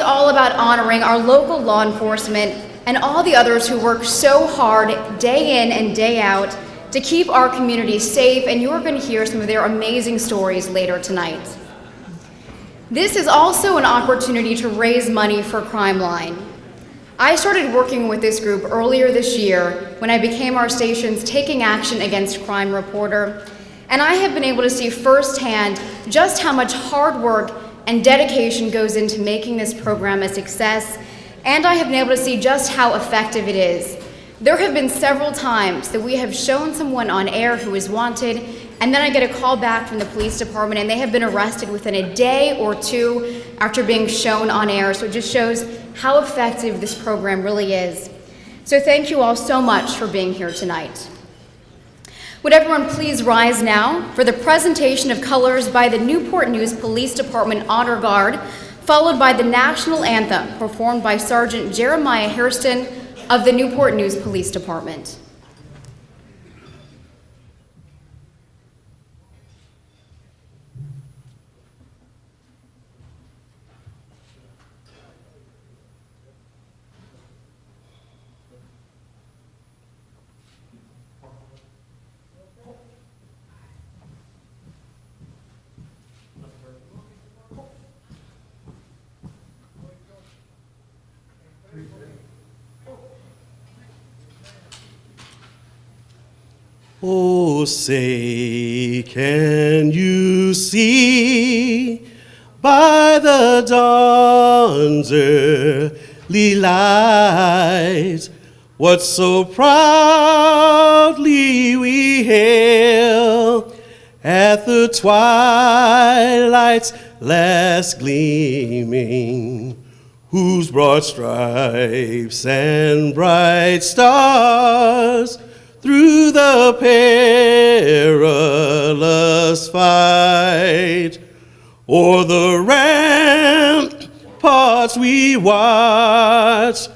all about honoring our local law enforcement and all the others who work so hard day in and day out to keep our community safe, and you're going to hear some of their amazing stories later tonight. This is also an opportunity to raise money for Crime Line. I started working with this group earlier this year when I became our station's Taking Action Against Crime reporter, and I have been able to see firsthand just how much hard work and dedication goes into making this program a success, and I have been able to see just how effective it is. There have been several times that we have shown someone on air who is wanted, and then I get a call back from the police department and they have been arrested within a day or two after being shown on air. So it just shows how effective this program really is. So thank you all so much for being here tonight. Would everyone please rise now for the presentation of colors by the Newport News Police Department Honor Guard, followed by the national anthem performed by Sergeant Jeremiah Hairston of the Newport News Police Department. Oh, say, can you see by the dawn's early light what so proudly we hail at the twilight's last gleaming, whose broad stripes and bright stars through the perilous fight, o'er the ramparts we watch,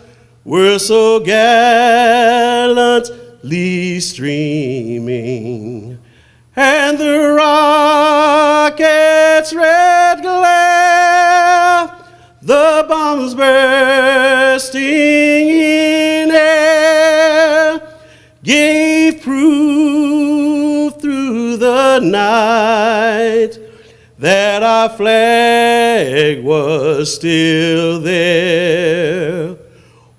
were so gallantly streaming, and the rocket's red glare, the bombs bursting in air, gave proof through the night that our flag was still there.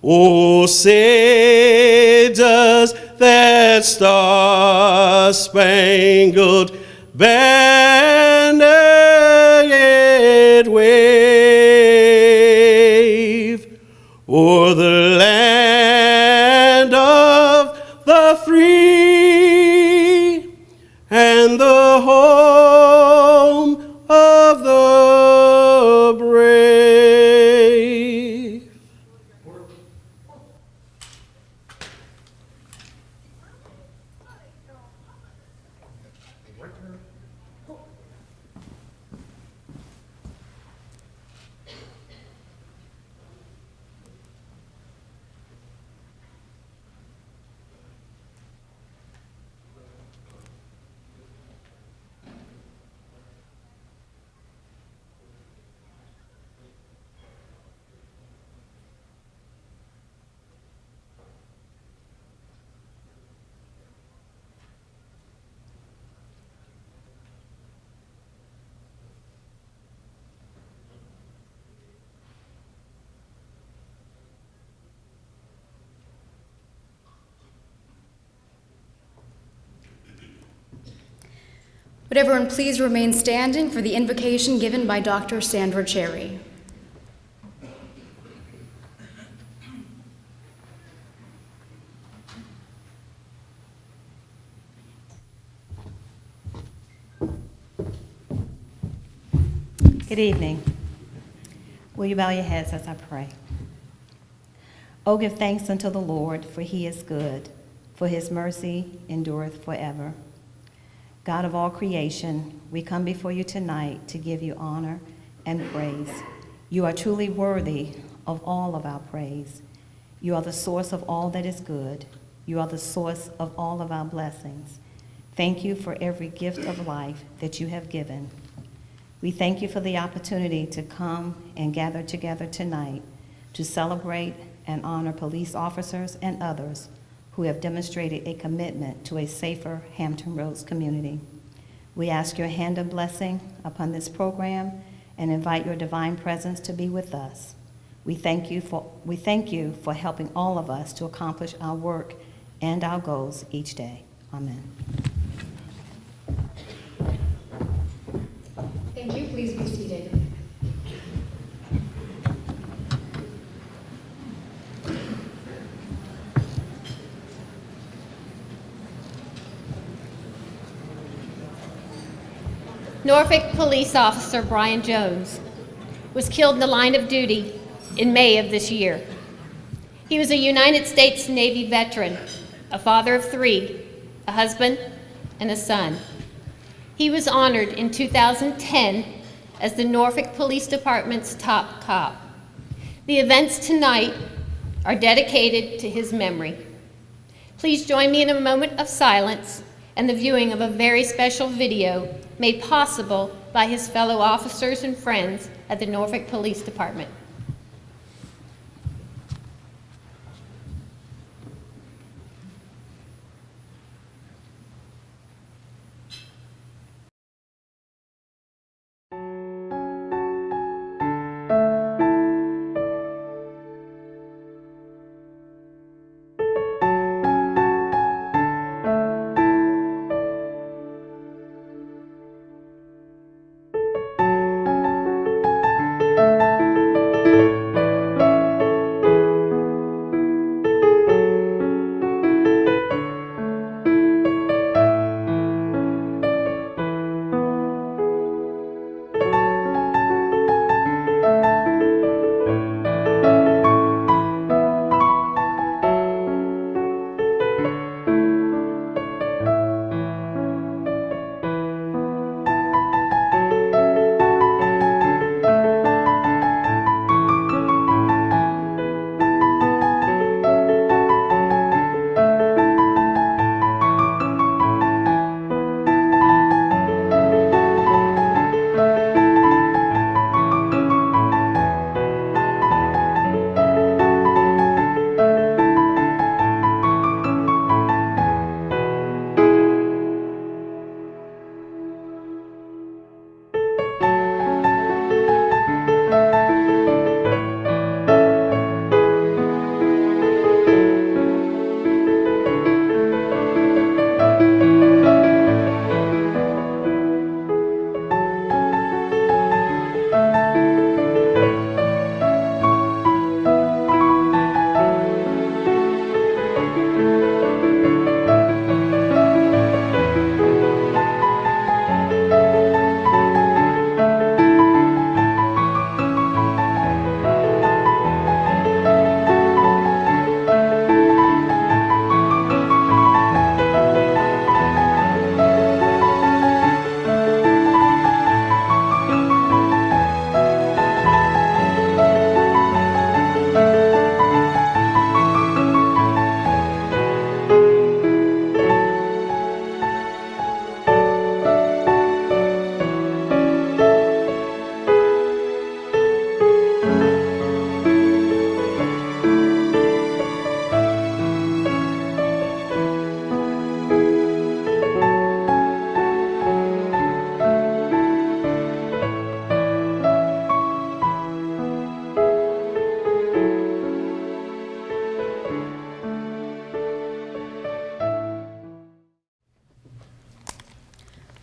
Oh, say does that star-spangled banner yet wave o'er the land of the free and the home of the brave. Would everyone please remain standing for the invocation given by Dr. Sandra Cherry. Good evening. Will you bow your heads as I pray? Oh, give thanks unto the Lord, for he is good, for his mercy endureth forever. God of all creation, we come before you tonight to give you honor and praise. You are truly worthy of all of our praise. You are the source of all that is good. You are the source of all of our blessings. Thank you for every gift of life that you have given. We thank you for the opportunity to come and gather together tonight to celebrate and honor police officers and others who have demonstrated a commitment to a safer Hampton Roads community. We ask your hand of blessing upon this program and invite your divine presence to be with us. We thank you for helping all of us to accomplish our work and our goals each day. Amen. Thank you. Please be seated. Norfolk police officer Brian Jones was killed in the line of duty in May of this year. He was a United States Navy veteran, a father of 3, a husband, and a son. He was honored in 2010 as the Norfolk Police Department's top cop. The events tonight are dedicated to his memory. Please join me in a moment of silence and the viewing of a very special video made possible by his fellow officers and friends at the Norfolk Police Department.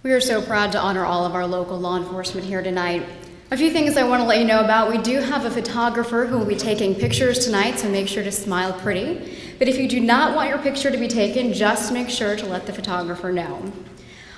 We are so proud to honor all of our local law enforcement here tonight. A few things I want to let you know about. We do have a photographer who will be taking pictures tonight, so make sure to smile pretty. But if you do not want your picture to be taken, just make sure to let the photographer know.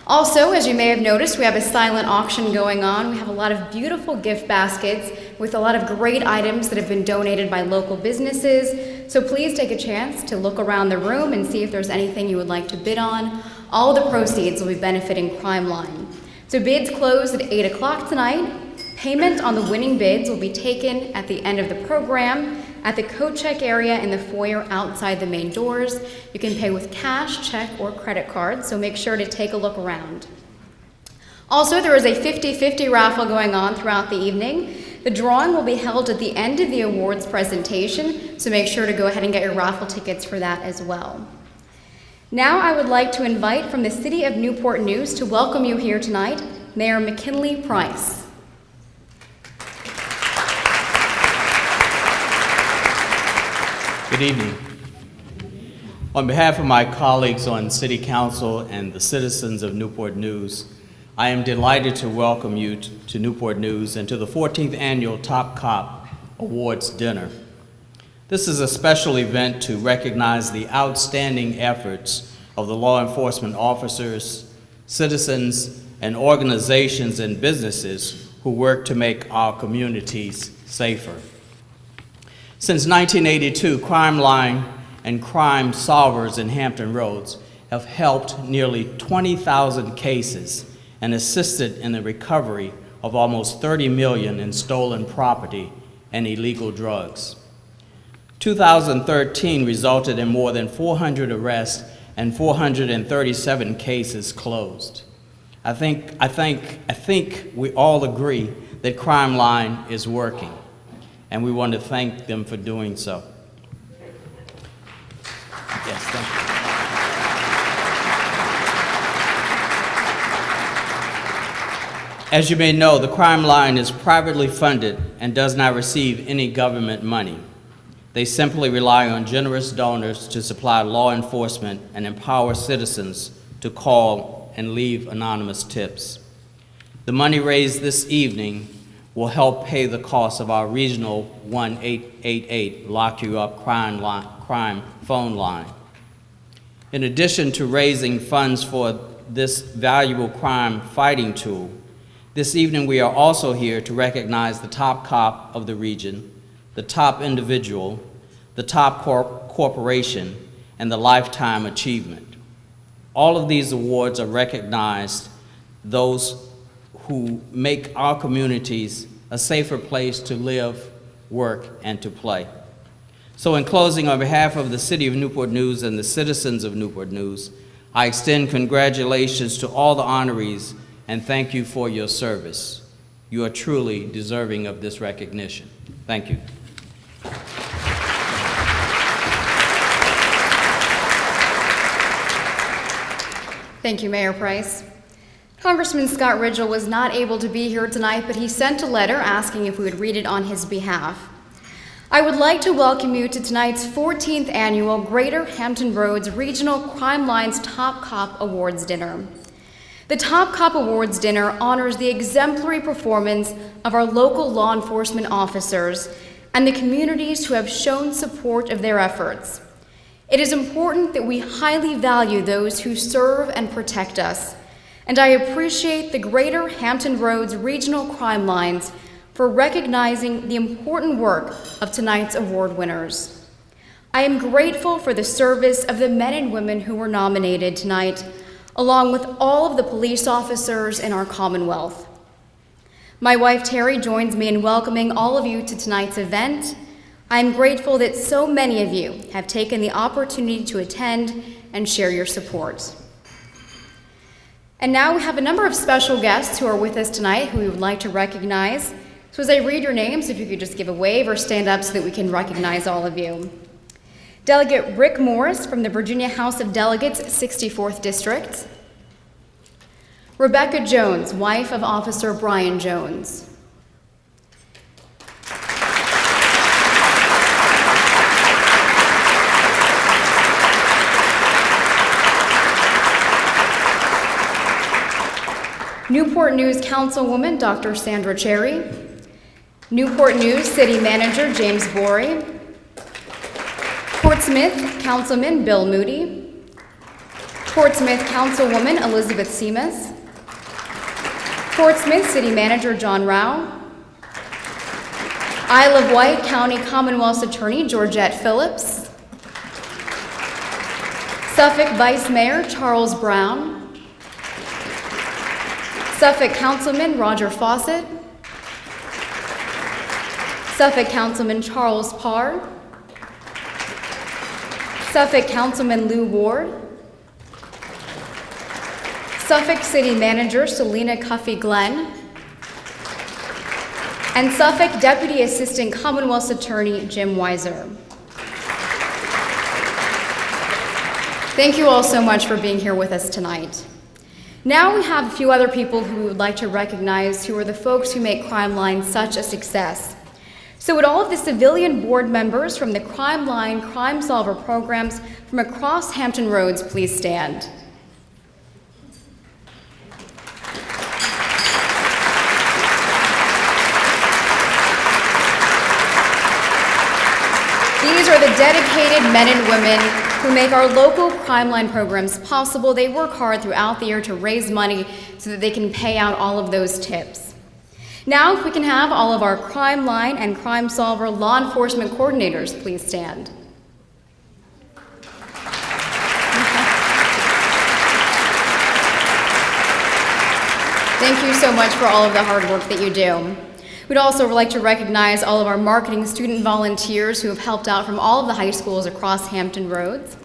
Also, as you may have noticed, we have a silent auction going on. We have a lot of beautiful gift baskets with a lot of great items that have been donated by local businesses. So please take a chance to look around the room and see if there's anything you would like to bid on. All the proceeds will be benefiting Crime Line. So bids close at 8 o'clock tonight. Payment on the winning bids will be taken at the end of the program at the coat check area in the foyer outside the main doors. You can pay with cash, check, or credit card, so make sure to take a look around. Also, there is a 50-50 raffle going on throughout the evening. The drawing will be held at the end of the awards presentation, so make sure to go ahead and get your raffle tickets for that as well. Now I would like to invite from the City of Newport News to welcome you here tonight, Mayor McKinley Price. Good evening. On behalf of my colleagues on City Council and the citizens of Newport News, I am delighted to welcome you to Newport News and to the 14th Annual Top Cop Awards Dinner. This is a special event to recognize the outstanding efforts of the law enforcement officers, citizens, and organizations and businesses who work to make our communities safer. Since 1982, Crime Line and Crime Solvers in Hampton Roads have helped nearly 20,000 cases and assisted in the recovery of almost $30 million in stolen property and illegal drugs. 2013 resulted in more than 400 arrests and 437 cases closed. I think we all agree that Crime Line is working, and we want to thank them for doing so. Yes, thank you. As you may know, the Crime Line is privately funded and does not receive any government money. They simply rely on generous donors to supply law enforcement and empower citizens to call and leave anonymous tips. The money raised this evening will help pay the cost of our regional 1-888 Lock You Up crime phone line. In addition to raising funds for this valuable crime fighting tool, this evening we are also here to recognize the top cop of the region, the top individual, the top corporation, and the lifetime achievement. All of these awards are recognized those who make our communities a safer place to live, work, and to play. So in closing, on behalf of the City of Newport News and the citizens of Newport News, I extend congratulations to all the honorees and thank you for your service. You are truly deserving of this recognition. Thank you. Thank you, Mayor Price. Congressman Scott Ridgell was not able to be here tonight, but he sent a letter asking if we would read it on his behalf. I would like to welcome you to tonight's 14th annual Greater Hampton Roads Regional Crime Line's Top Cop Awards Dinner. The Top Cop Awards Dinner honors the exemplary performance of our local law enforcement officers and the communities who have shown support of their efforts. It is important that we highly value those who serve and protect us, and I appreciate the Greater Hampton Roads Regional Crime Lines for recognizing the important work of tonight's award winners. I am grateful for the service of the men and women who were nominated tonight, along with all of the police officers in our Commonwealth. My wife Terry joins me in welcoming all of you to tonight's event. I am grateful that so many of you have taken the opportunity to attend and share your support. And now we have a number of special guests who are with us tonight who we would like to recognize. So as I read your names, if you could just give a wave or stand up so that we can recognize all of you. Delegate Rick Morris from the Virginia House of Delegates, 64th District. Rebecca Jones, wife of Officer Brian Jones. Newport News Councilwoman Dr. Sandra Cherry. Newport News City Manager James Borey. Portsmouth Councilman Bill Moody. Portsmouth Councilwoman Elizabeth Seamus. Portsmouth City Manager John Rao. Isle of Wight County Commonwealth's Attorney Georgette Phillips. Suffolk Vice Mayor Charles Brown. Suffolk Councilman Roger Fawcett. Suffolk Councilman Charles Parr. Suffolk Councilman Lou Ward. Suffolk City Manager Selena Cuffey-Glenn, and Suffolk Deputy Assistant Commonwealth's Attorney Jim Weiser. Thank you all so much for being here with us tonight. Now we have a few other people who we would like to recognize who are the folks who make Crime Line such a success. So would all of the civilian board members from the Crime Line Crime Solver programs from across Hampton Roads please stand? These are the dedicated men and women who make our local Crime Line programs possible. They work hard throughout the year to raise money so that they can pay out all of those tips. Now, if we can have all of our Crime Line and Crime Solver law enforcement coordinators please stand. Thank you so much for all of the hard work that you do. We'd also like to recognize all of our marketing student volunteers who have helped out from all of the high schools across Hampton Roads,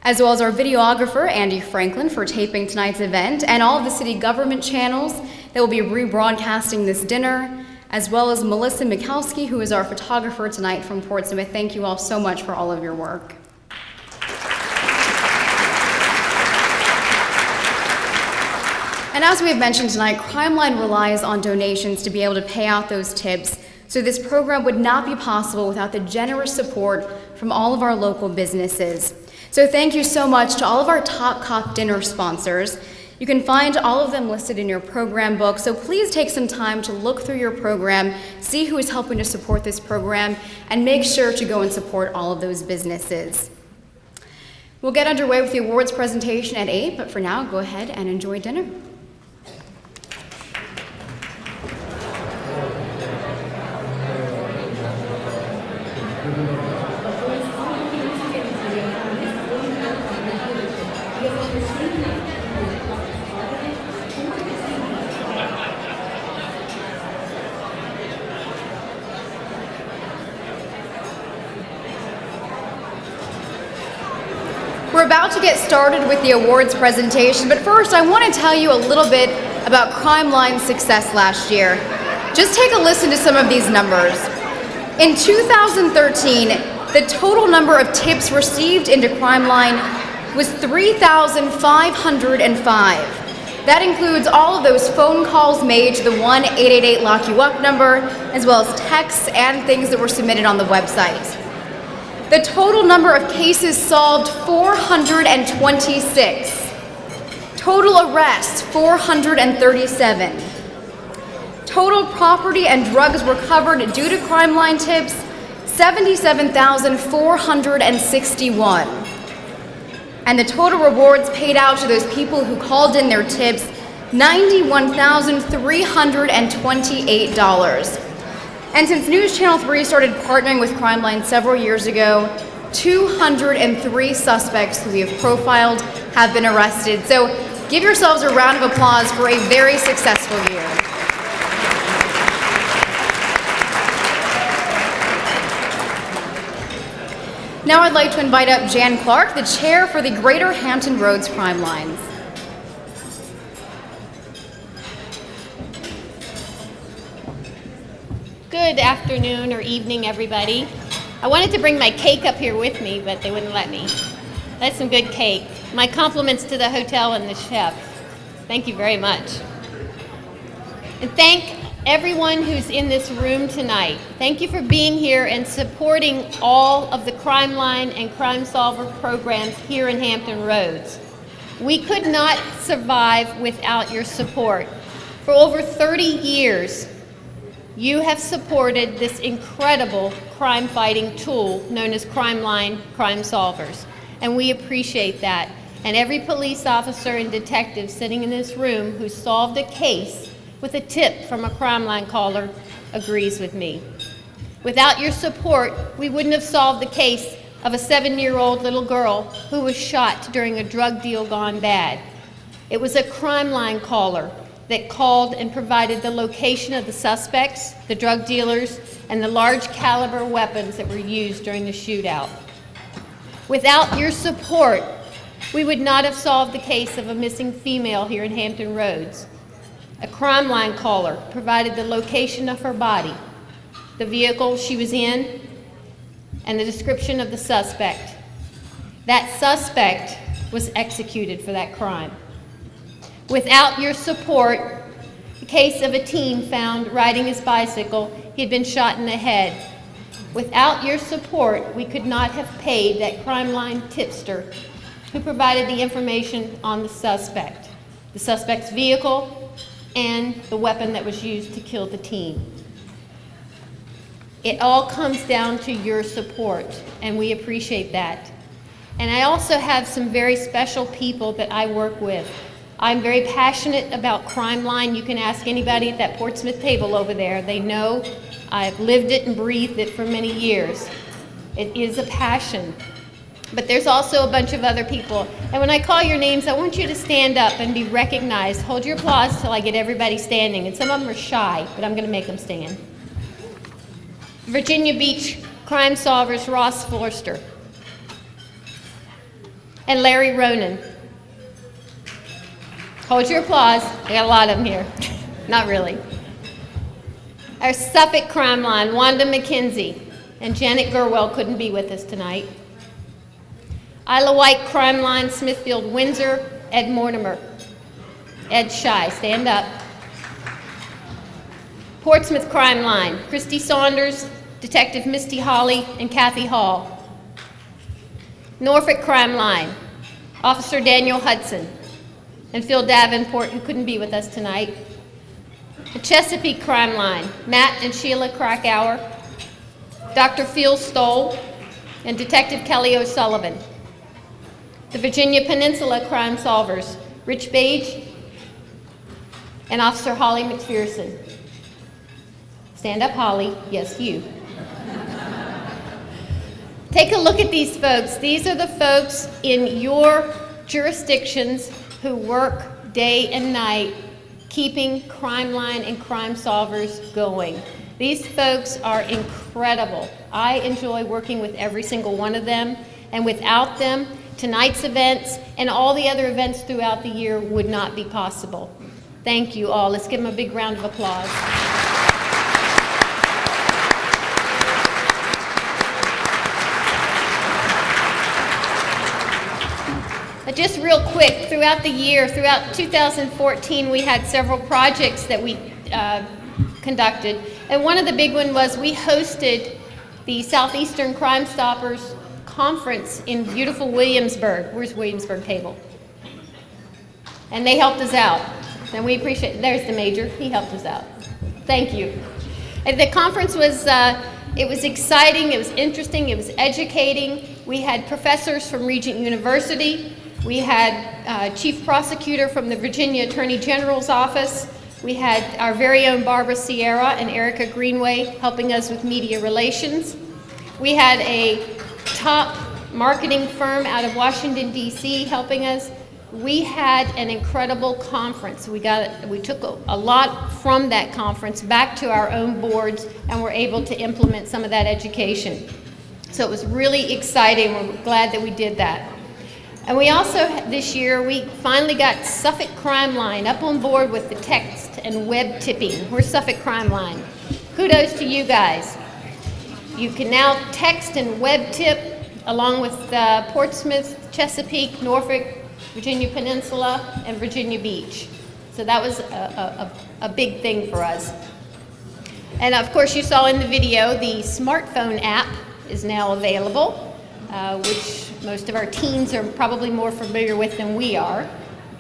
as well as our videographer, Andy Franklin, for taping tonight's event, and all of the city government channels that will be rebroadcasting this dinner, as well as Melissa Mikowski, who is our photographer tonight from Portsmouth. Thank you all so much for all of your work. And as we have mentioned tonight, Crime Line relies on donations to be able to pay out those tips, so this program would not be possible without the generous support from all of our local businesses. So thank you so much to all of our Top Cop dinner sponsors. You can find all of them listed in your program book, so please take some time to look through your program, see who is helping to support this program, and make sure to go and support all of those businesses. We'll get underway with the awards presentation at 8, but for now, go ahead and enjoy dinner. We're about to get started with the awards presentation, but first I want to tell you a little bit about Crime Line's success last year. Just take a listen to some of these numbers. In 2013, the total number of tips received into Crime Line was 3,505. That includes all of those phone calls made to the 1-888-LOCK-YOU-UP number, as well as texts and things that were submitted on the website. The total number of cases solved, 426. Total arrests, 437. Total property and drugs recovered due to Crime Line tips, 77,461. And the total rewards paid out to those people who called in their tips, $91,328. And since News Channel 3 started partnering with Crime Line several years ago, 203 suspects who we have profiled have been arrested. So give yourselves a round of applause for a very successful year. Now I'd like to invite up Jan Clark, the chair for the Greater Hampton Roads Crime Lines. Good afternoon or evening, everybody. I wanted to bring my cake up here with me, but they wouldn't let me. That's some good cake. My compliments to the hotel and the chef. Thank you very much. And thank everyone who's in this room tonight. Thank you for being here and supporting all of the Crime Line and Crime Solver programs here in Hampton Roads. We could not survive without your support. For over 30 years, you have supported this incredible crime-fighting tool known as Crime Line Crime Solvers, and we appreciate that. And every police officer and detective sitting in this room who solved a case with a tip from a Crime Line caller agrees with me. Without your support, we wouldn't have solved the case of a 7-year-old little girl who was shot during a drug deal gone bad. It was a Crime Line caller that called and provided the location of the suspects, the drug dealers, and the large caliber weapons that were used during the shootout. Without your support, we would not have solved the case of a missing female here in Hampton Roads. A crime line caller provided the location of her body, the vehicle she was in, and the description of the suspect. That suspect was executed for that crime. Without your support, the case of a teen found riding his bicycle, he had been shot in the head. Without your support, we could not have paid that crime line tipster who provided the information on the suspect's vehicle, and the weapon that was used to kill the teen. It all comes down to your support, and we appreciate that. And I also have some very special people that I work with. I'm very passionate about Crime Line. You can ask anybody at that Portsmouth table over there. They know I've lived it and breathed it for many years. It is a passion. But there's also a bunch of other people. And when I call your names, I want you to stand up and be recognized. Hold your applause till I get everybody standing. And some of them are shy, but I'm going to make them stand. Virginia Beach crime solvers Ross Forster and Larry Ronan. Hold your applause. I got a lot of them here. Not really. Our Suffolk crime line, Wanda McKenzie and Janet Gerwell couldn't be with us tonight. Isla White crime line, Smithfield, Windsor, Ed Mortimer. Ed Shy, stand up. Portsmouth crime line, Christy Saunders, Detective Misty Holly, and Kathy Hall. Norfolk crime line, Officer Daniel Hudson and Phil Davenport, who couldn't be with us tonight. The Chesapeake crime line, Matt and Sheila Krakauer, Dr. Phil Stoll, and Detective Kelly O'Sullivan. The Virginia Peninsula crime solvers, Rich Page and Officer Holly McPherson. Stand up, Holly. Yes, you. Take a look at these folks. These are the folks in your jurisdictions who work day and night keeping Crime Line and crime solvers going. These folks are incredible. I enjoy working with every single one of them, and without them, tonight's events and all the other events throughout the year would not be possible. Thank you all. Let's give them a big round of applause. Just real quick, throughout the year, throughout 2014, we had several projects that we conducted. And one of the big ones was we hosted the Southeastern Crime Stoppers Conference in beautiful Williamsburg. Where's Williamsburg table? And they helped us out. And we appreciate it. There's the major. He helped us out. Thank you. And the conference was, it was exciting, it was interesting, it was educating. We had professors from Regent University. We had Chief Prosecutor from the Virginia Attorney General's Office. We had our very own Barbara Sierra and Erica Greenway helping us with media relations. We had a top marketing firm out of Washington, D.C. helping us. We had an incredible conference. We took a lot from that conference back to our own boards and were able to implement some of that education. So it was really exciting. We're glad that we did that. And we also, this year, we finally got Suffolk Crime Line up on board with the text and web tipping. We're Suffolk Crime Line. Kudos to you guys. You can now text and web tip along with Portsmouth, Chesapeake, Norfolk, Virginia Peninsula, and Virginia Beach. So that was a big thing for us. And of course, you saw in the video, the smartphone app is now available, which most of our teens are probably more familiar with than we are,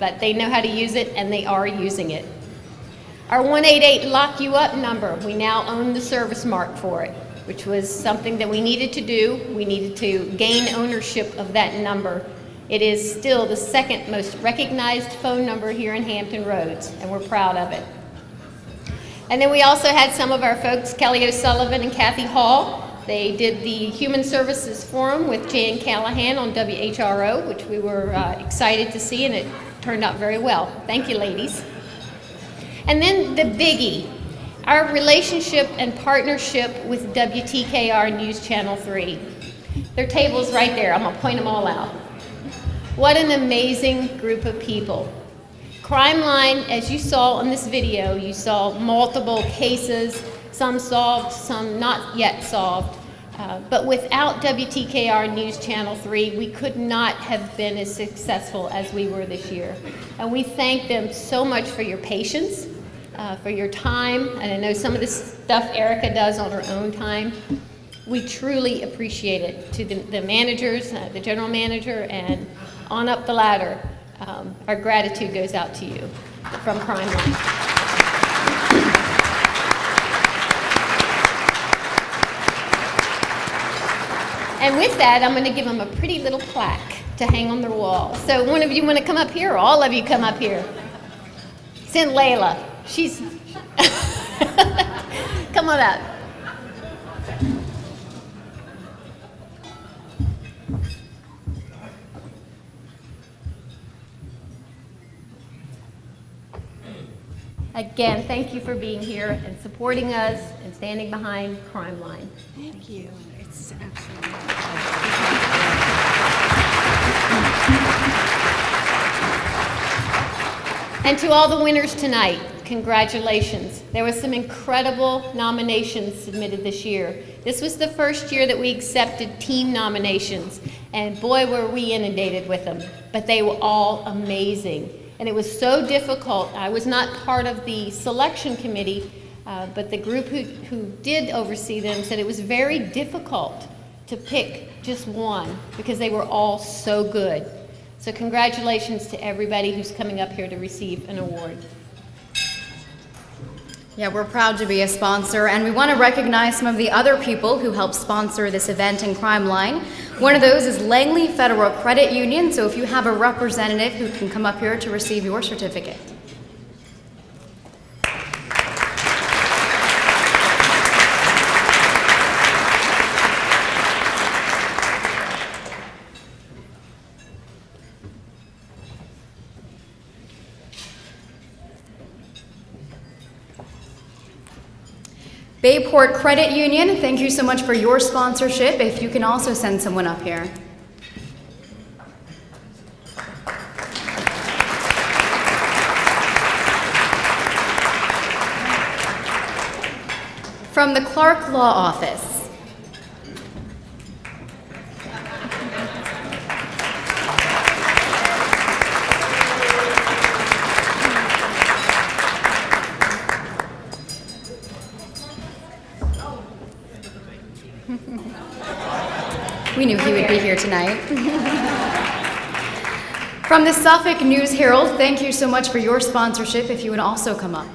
but they know how to use it and they are using it. Our 188 Lock You Up number, we now own the service mark for it, which was something that we needed to do. We needed to gain ownership of that number. It is still the second most recognized phone number here in Hampton Roads, and we're proud of it. And then we also had some of our folks, Kelly O'Sullivan and Kathy Hall. They did the Human Services Forum with Jan Callahan on WHRO, which we were excited to see, and it turned out very well. Thank you, ladies. And then the biggie, our relationship and partnership with WTKR News Channel 3. Their table's right there. I'm going to point them all out. What an amazing group of people. Crime Line, as you saw in this video, you saw multiple cases, some solved, some not yet solved. But without WTKR News Channel 3, we could not have been as successful as we were this year. And we thank them so much for your patience, for your time, and I know some of the stuff Erica does on her own time. We truly appreciate it. To the managers, the general manager, and on up the ladder, our gratitude goes out to you from Crime Line. And with that, I'm going to give them a pretty little plaque to hang on their wall. So one of you want to come up here, or all of you come up here? Send Layla. She's... Come on up. Again, thank you for being here and supporting us and standing behind Crime Line. Thank you. It's absolutely. And to all the winners tonight, congratulations. There was some incredible nominations submitted this year. This was the first year that we accepted team nominations, and boy, were we inundated with them. But they were all amazing. And it was so difficult. I was not part of the selection committee, but the group who did oversee them said it was very difficult to pick just one because they were all so good. So congratulations to everybody who's coming up here to receive an award. Yeah, we're proud to be a sponsor, and we want to recognize some of the other people who helped sponsor this event in Crime Line. One of those is Langley Federal Credit Union, so if you have a representative who can come up here to receive your certificate. Bayport Credit Union, thank you so much for your sponsorship. If you can also send someone up here. From the Clark Law Office. We knew he would be here tonight. From the Suffolk News Herald, thank you so much for your sponsorship. If you would also come up.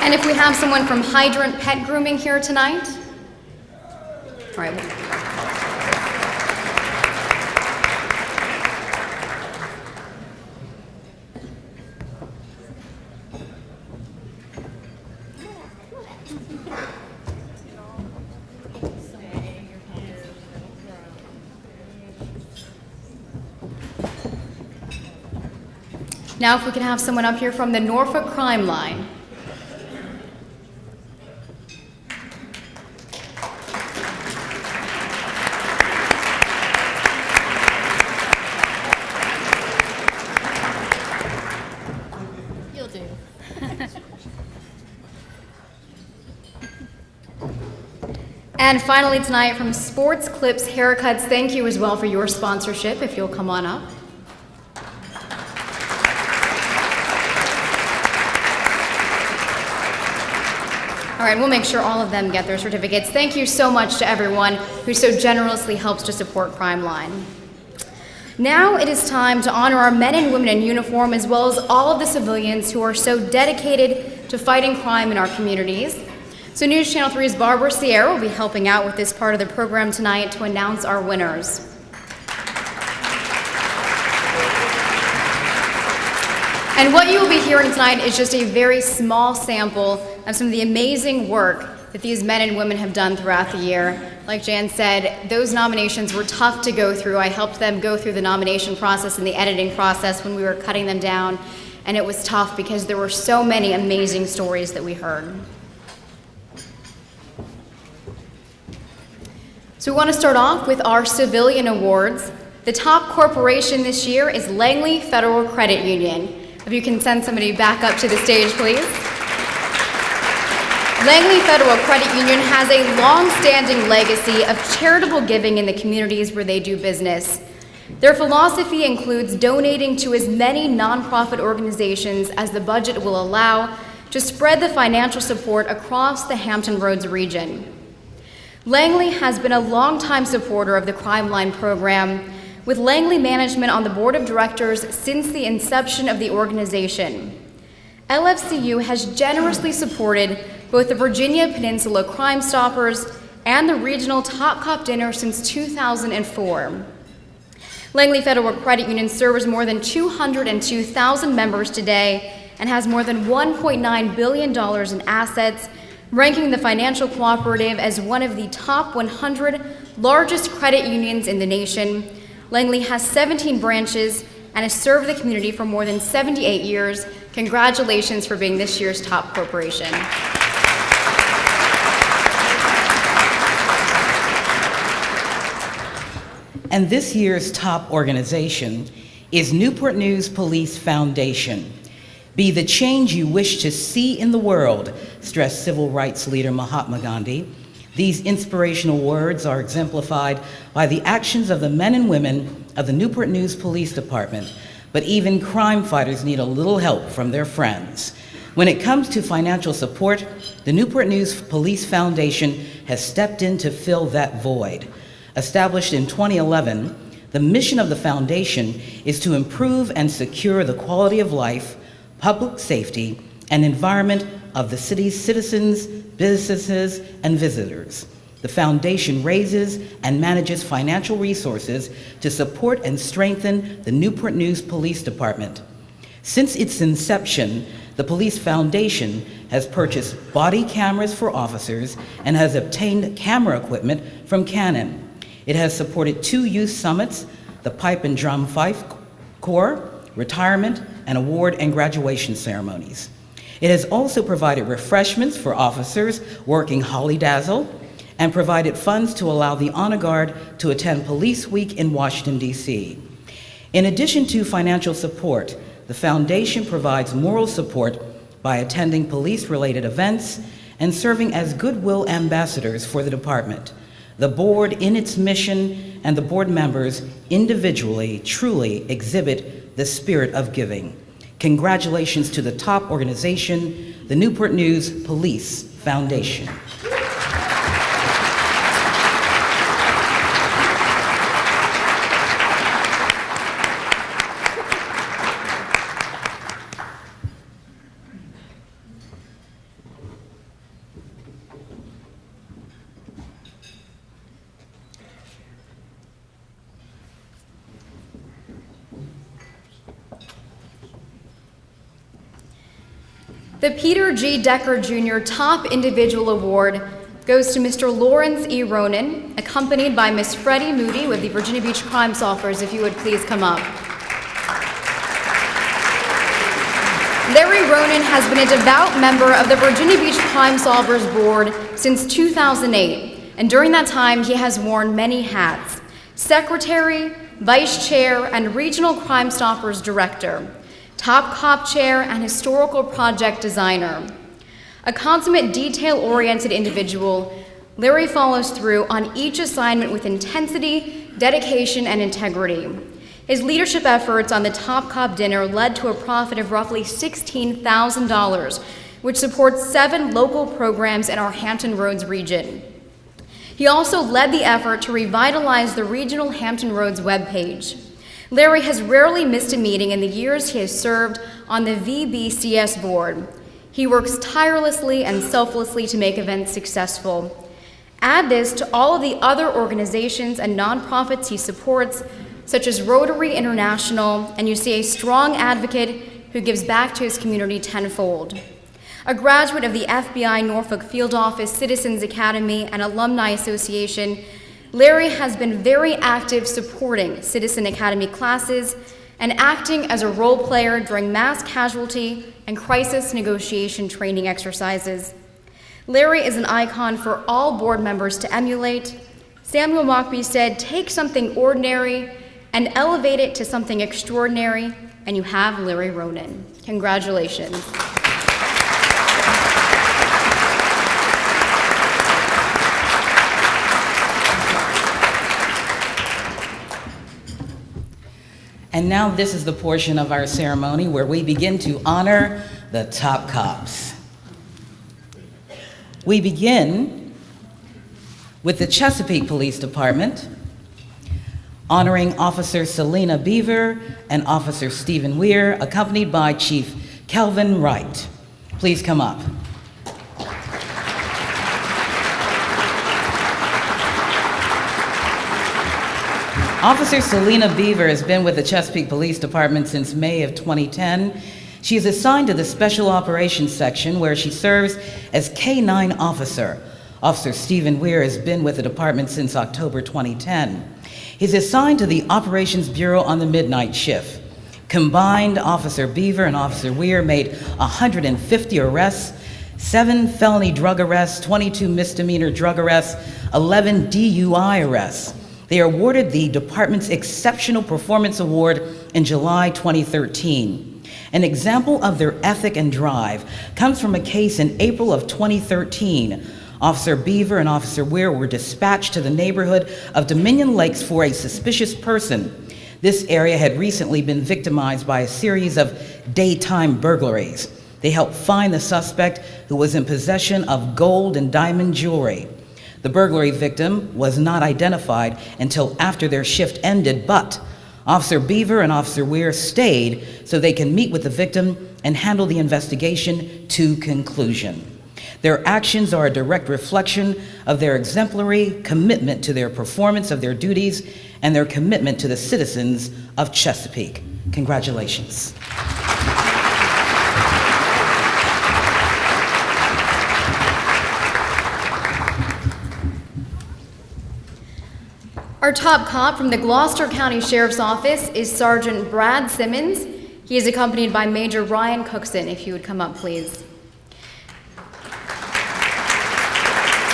And if we have someone from Hydrant Pet Grooming here tonight. All right. Now if we can have someone up here from the Norfolk Crime Line. You'll do. And finally tonight from Sports Clips Haircuts, thank you as well for your sponsorship. If you'll come on up. All right, we'll make sure all of them get their certificates. Thank you so much to everyone who so generously helps to support Crime Line. Now it is time to honor our men and women in uniform, as well as all of the civilians who are so dedicated to fighting crime in our communities. So News Channel 3's Barbara Sierra will be helping out with this part of the program tonight to announce our winners. And what you will be hearing tonight is just a very small sample of some of the amazing work that these men and women have done throughout the year. Like Jan said, those nominations were tough to go through. I helped them go through the nomination process and the editing process when we were cutting them down, and it was tough because there were so many amazing stories that we heard. So we want to start off with our civilian awards. The top corporation this year is Langley Federal Credit Union. If you can send somebody back up to the stage, please. Langley Federal Credit Union has a long-standing legacy of charitable giving in the communities where they do business. Their philosophy includes donating to as many nonprofit organizations as the budget will allow to spread the financial support across the Hampton Roads region. Langley has been a longtime supporter of the Crime Line program, with Langley management on the board of directors since the inception of the organization. LFCU has generously supported both the Virginia Peninsula Crime Stoppers and the regional Top Cop Dinner since 2004. Langley Federal Credit Union serves more than 202,000 members today and has more than $1.9 billion in assets, ranking the financial cooperative as one of the top 100 largest credit unions in the nation. Langley has 17 branches and has served the community for more than 78 years. Congratulations for being this year's top corporation. And this year's top organization is Newport News Police Foundation. Be the change you wish to see in the world, stressed civil rights leader Mahatma Gandhi. These inspirational words are exemplified by the actions of the men and women of the Newport News Police Department, but even crime fighters need a little help from their friends. When it comes to financial support, the Newport News Police Foundation has stepped in to fill that void. Established in 2011, the mission of the foundation is to improve and secure the quality of life, public safety, and environment of the city's citizens, businesses, and visitors. The foundation raises and manages financial resources to support and strengthen the Newport News Police Department. Since its inception, the Police Foundation has purchased body cameras for officers and has obtained camera equipment from Canon. It has supported 2 youth summits, the Pipe and Drum Fife Corps, retirement, and award and graduation ceremonies. It has also provided refreshments for officers working Holly Dazzle and provided funds to allow the Honor Guard to attend Police Week in Washington, D.C. In addition to financial support, the foundation provides moral support by attending police-related events and serving as goodwill ambassadors for the department. The board, in its mission, and the board members individually truly exhibit the spirit of giving. Congratulations to the top organization, the Newport News Police Foundation. The Peter G. Decker Jr. Top Individual Award goes to Mr. Lawrence E. Ronan, accompanied by Miss Freddie Moody with the Virginia Beach Crime Solvers, if you would please come up. Larry Ronan has been a devout member of the Virginia Beach Crime Solvers Board since 2008, and during that time he has worn many hats: Secretary, Vice Chair, and Regional Crime Stoppers Director, Top Cop Chair, and Historical Project Designer. A consummate detail-oriented individual, Larry follows through on each assignment with intensity, dedication, and integrity. His leadership efforts on the Top Cop Dinner led to a profit of roughly $16,000, which supports 7 local programs in our Hampton Roads region. He also led the effort to revitalize the regional Hampton Roads webpage. Larry has rarely missed a meeting in the years he has served on the VBCS board. He works tirelessly and selflessly to make events successful. Add this to all of the other organizations and nonprofits he supports, such as Rotary International, and you see a strong advocate who gives back to his community tenfold. A graduate of the FBI Norfolk Field Office Citizens Academy and Alumni Association, Larry has been very active supporting Citizen Academy classes and acting as a role player during mass casualty and crisis negotiation training exercises. Larry is an icon for all board members to emulate, Samuel Mockbee said, "Take something ordinary and elevate it to something extraordinary, and you have Larry Ronan." Congratulations. And now this is the portion of our ceremony where we begin to honor the top cops. We begin with the Chesapeake Police Department, honoring Officer Selena Beaver and Officer Stephen Weir, accompanied by Chief Kelvin Wright. Please come up. Officer Selena Beaver has been with the Chesapeake Police Department since May of 2010. She is assigned to the Special Operations Section, where she serves as K-9 officer. Officer Stephen Weir has been with the department since October 2010. He's assigned to the Operations Bureau on the midnight shift. Combined, Officer Beaver and Officer Weir made 150 arrests, 7 felony drug arrests, 22 misdemeanor drug arrests, 11 DUI arrests. They are awarded the department's Exceptional Performance Award in July 2013. An example of their ethic and drive comes from a case in April of 2013. Officer Beaver and Officer Weir were dispatched to the neighborhood of Dominion Lakes for a suspicious person. This area had recently been victimized by a series of daytime burglaries. They helped find the suspect, who was in possession of gold and diamond jewelry. The burglary victim was not identified until after their shift ended, but Officer Beaver and Officer Weir stayed so they can meet with the victim and handle the investigation to conclusion. Their actions are a direct reflection of their exemplary commitment to their performance of their duties and their commitment to the citizens of Chesapeake. Congratulations. Our top cop from the Gloucester County Sheriff's Office is Sergeant Brad Simmons. He is accompanied by Major Ryan Cookson. If you would come up, please.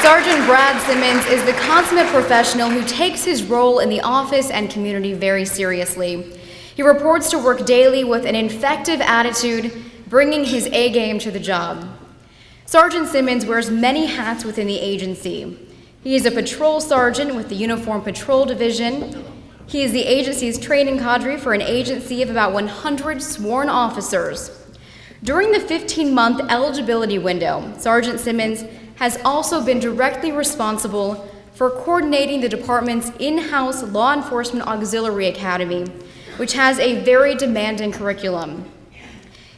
Sergeant Brad Simmons is the consummate professional who takes his role in the office and community very seriously. He reports to work daily with an effective attitude, bringing his A game to the job. Sergeant Simmons wears many hats within the agency. He is a patrol sergeant with the Uniform Patrol Division. He is the agency's training cadre for an agency of about 100 sworn officers. During the 15-month eligibility window, Sergeant Simmons has also been directly responsible for coordinating the department's in-house Law Enforcement Auxiliary Academy, which has a very demanding curriculum.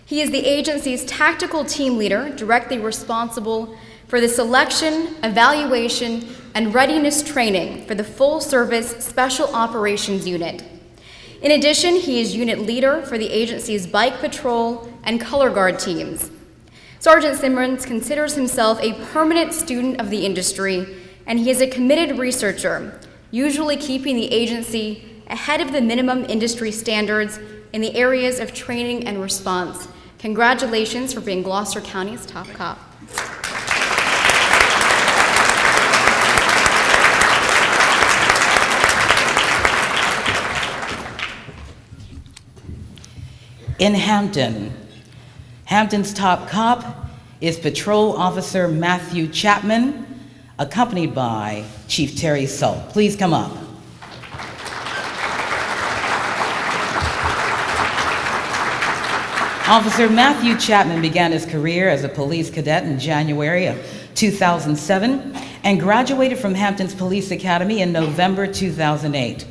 He is the agency's tactical team leader, directly responsible for the selection, evaluation, and readiness training for the full-service Special Operations Unit. In addition, he is unit leader for the agency's bike patrol and color guard teams. Sergeant Simmons considers himself a permanent student of the industry, and he is a committed researcher, usually keeping the agency ahead of the minimum industry standards in the areas of training and response. Congratulations for being Gloucester County's top cop. In Hampton, Hampton's top cop is Patrol Officer Matthew Chapman, accompanied by Chief Terry Sult. Please come up. Officer Matthew Chapman began his career as a police cadet in January of 2007 and graduated from Hampton's Police Academy in November 2008.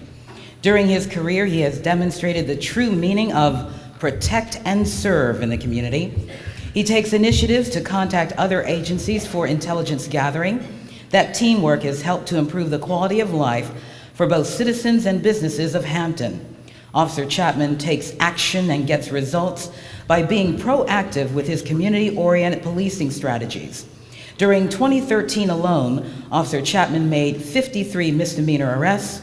During his career, he has demonstrated the true meaning of protect and serve in the community. He takes initiatives to contact other agencies for intelligence gathering. That teamwork has helped to improve the quality of life for both citizens and businesses of Hampton. Officer Chapman takes action and gets results by being proactive with his community-oriented policing strategies. During 2013 alone, Officer Chapman made 53 misdemeanor arrests,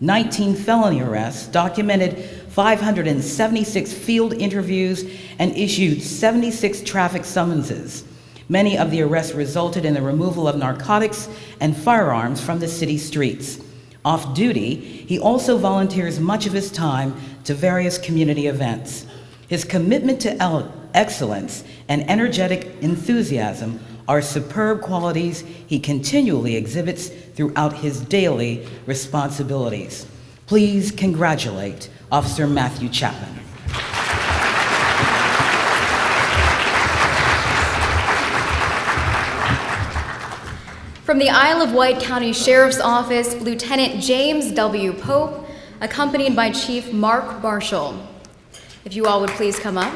19 felony arrests, documented 576 field interviews, and issued 76 traffic summonses. Many of the arrests resulted in the removal of narcotics and firearms from the city streets. Off duty, he also volunteers much of his time to various community events. His commitment to excellence and energetic enthusiasm are superb qualities he continually exhibits throughout his daily responsibilities. Please congratulate Officer Matthew Chapman. From the Isle of Wight County Sheriff's Office, Lieutenant James W. Pope, accompanied by Chief Mark Marshall. If you all would please come up.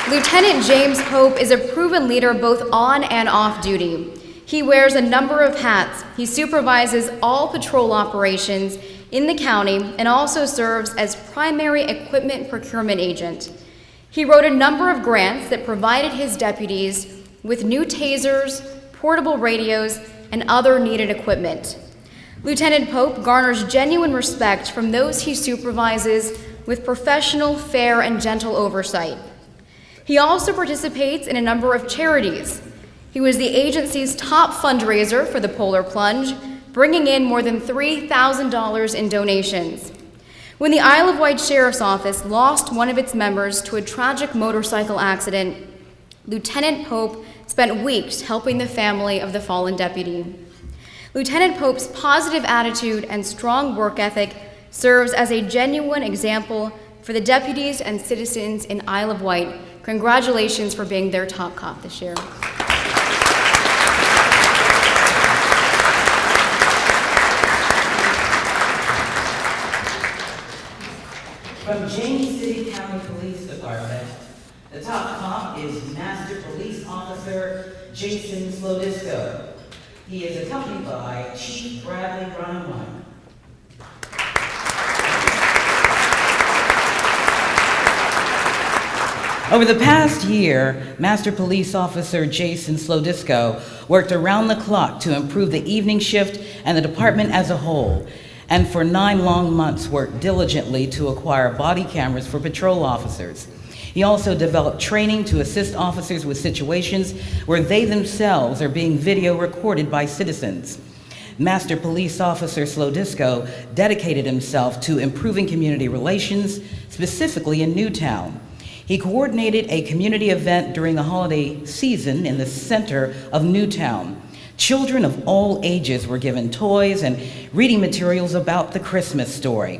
Lieutenant James Pope is a proven leader both on and off duty. He wears a number of hats. He supervises all patrol operations in the county and also serves as primary equipment procurement agent. He wrote a number of grants that provided his deputies with new tasers, portable radios, and other needed equipment. Lieutenant Pope garners genuine respect from those he supervises with professional, fair, and gentle oversight. He also participates in a number of charities. He was the agency's top fundraiser for the Polar Plunge, bringing in more than $3,000 in donations. When the Isle of Wight Sheriff's Office lost one of its members to a tragic motorcycle accident, Lieutenant Pope spent weeks helping the family of the fallen deputy. Lieutenant Pope's positive attitude and strong work ethic serves as a genuine example for the deputies and citizens in Isle of Wight. Congratulations for being their top cop this year. From James City County Police Department, the top cop is Master Police Officer Jason Slodisco. He is accompanied by Chief Bradley Brunwine. Over the past year, Master Police Officer Jason Slodisco worked around the clock to improve the evening shift and the department as a whole, and for 9 long months worked diligently to acquire body cameras for patrol officers. He also developed training to assist officers with situations where they themselves are being video recorded by citizens. Master Police Officer Slodisco dedicated himself to improving community relations, specifically in Newtown. He coordinated a community event during the holiday season in the center of Newtown. Children of all ages were given toys and reading materials about the Christmas story.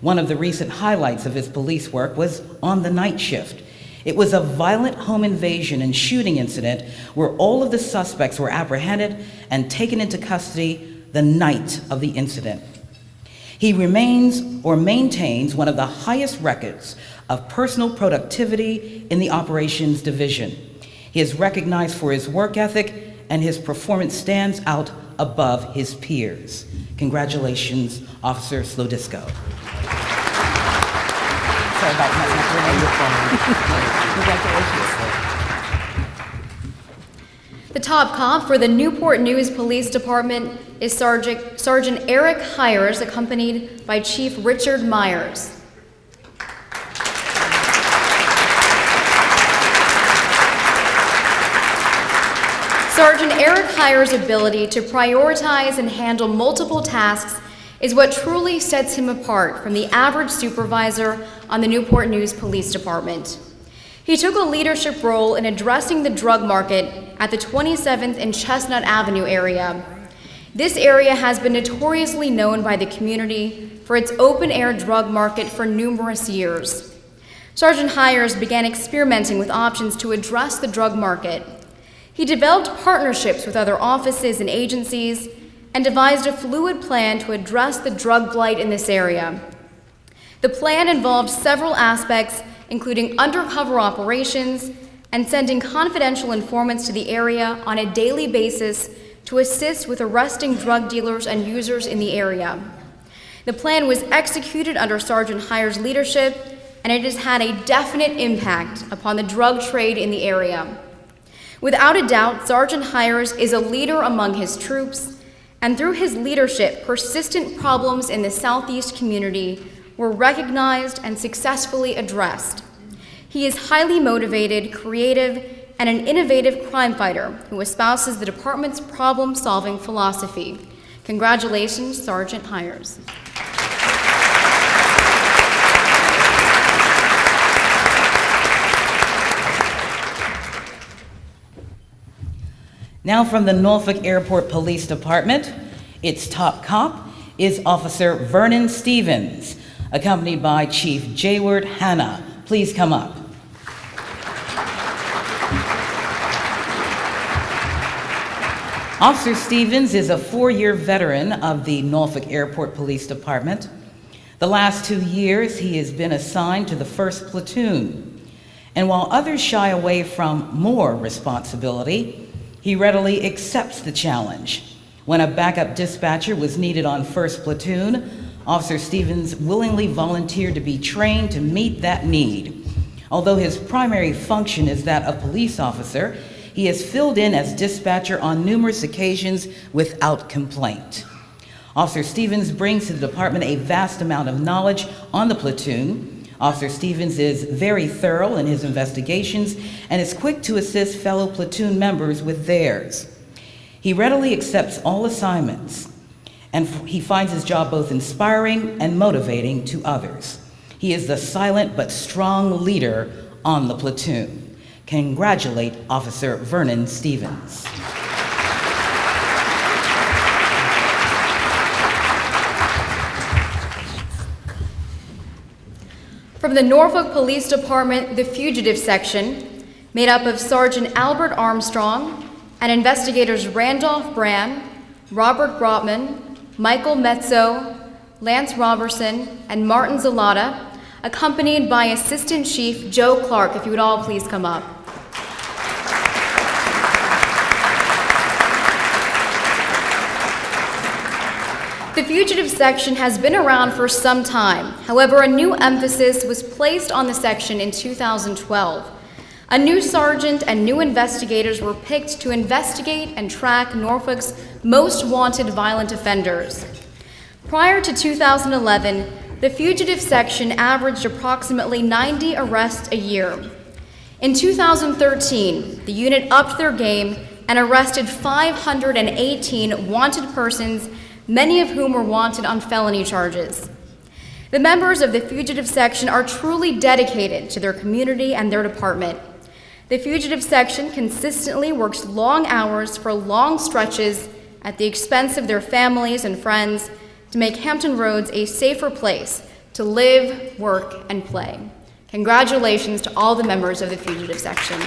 One of the recent highlights of his police work was on the night shift. It was a violent home invasion and shooting incident where all of the suspects were apprehended and taken into custody the night of the incident. He remains or maintains one of the highest records of personal productivity in the operations division. He is recognized for his work ethic, and his performance stands out above his peers. Congratulations, Officer Slodisco. Sorry about messing up your name. The top cop for the Newport News Police Department is Sergeant Eric Hires, accompanied by Chief Richard Myers. Sergeant Eric Hires' ability to prioritize and handle multiple tasks is what truly sets him apart from the average supervisor on the Newport News Police Department. He took a leadership role in addressing the drug market at the 27th and Chestnut Avenue area. This area has been notoriously known by the community for its open-air drug market for numerous years. Sergeant Hires began experimenting with options to address the drug market. He developed partnerships with other offices and agencies and devised a fluid plan to address the drug blight in this area. The plan involved several aspects, including undercover operations and sending confidential informants to the area on a daily basis to assist with arresting drug dealers and users in the area. The plan was executed under Sergeant Hires' leadership, and it has had a definite impact upon the drug trade in the area. Without a doubt, Sergeant Hires is a leader among his troops, and through his leadership, persistent problems in the Southeast community were recognized and successfully addressed. He is highly motivated, creative, and an innovative crime fighter who espouses the department's problem-solving philosophy. Congratulations, Sergeant Hires. Now from the Norfolk Airport Police Department, its top cop is Officer Vernon Stevens, accompanied by Chief Jayward Hanna. Please come up. Officer Stevens is a 4-year veteran of the Norfolk Airport Police Department. The last 2 years, he has been assigned to the 1st Platoon. And while others shy away from more responsibility, he readily accepts the challenge. When a backup dispatcher was needed on 1st Platoon, Officer Stevens willingly volunteered to be trained to meet that need. Although his primary function is that of police officer, he has filled in as dispatcher on numerous occasions without complaint. Officer Stevens brings to the department a vast amount of knowledge on the platoon. Officer Stevens is very thorough in his investigations and is quick to assist fellow platoon members with theirs. He readily accepts all assignments, and he finds his job both inspiring and motivating to others. He is the silent but strong leader on the platoon. Congratulate Officer Vernon Stevens. From the Norfolk Police Department, the Fugitive Section, made up of Sergeant Albert Armstrong and investigators Randolph Brand, Robert Grotman, Michael Mezzo, Lance Robertson, and Martin Zalata, accompanied by Assistant Chief Joe Clark. If you would all please come up. The Fugitive Section has been around for some time. However, a new emphasis was placed on the section in 2012. A new sergeant and new investigators were picked to investigate and track Norfolk's most wanted violent offenders. Prior to 2011, the Fugitive Section averaged approximately 90 arrests a year. In 2013, the unit upped their game and arrested 518 wanted persons, many of whom were wanted on felony charges. The members of the Fugitive Section are truly dedicated to their community and their department. The Fugitive Section consistently works long hours for long stretches at the expense of their families and friends to make Hampton Roads a safer place to live, work, and play. Congratulations to all the members of the Fugitive Section.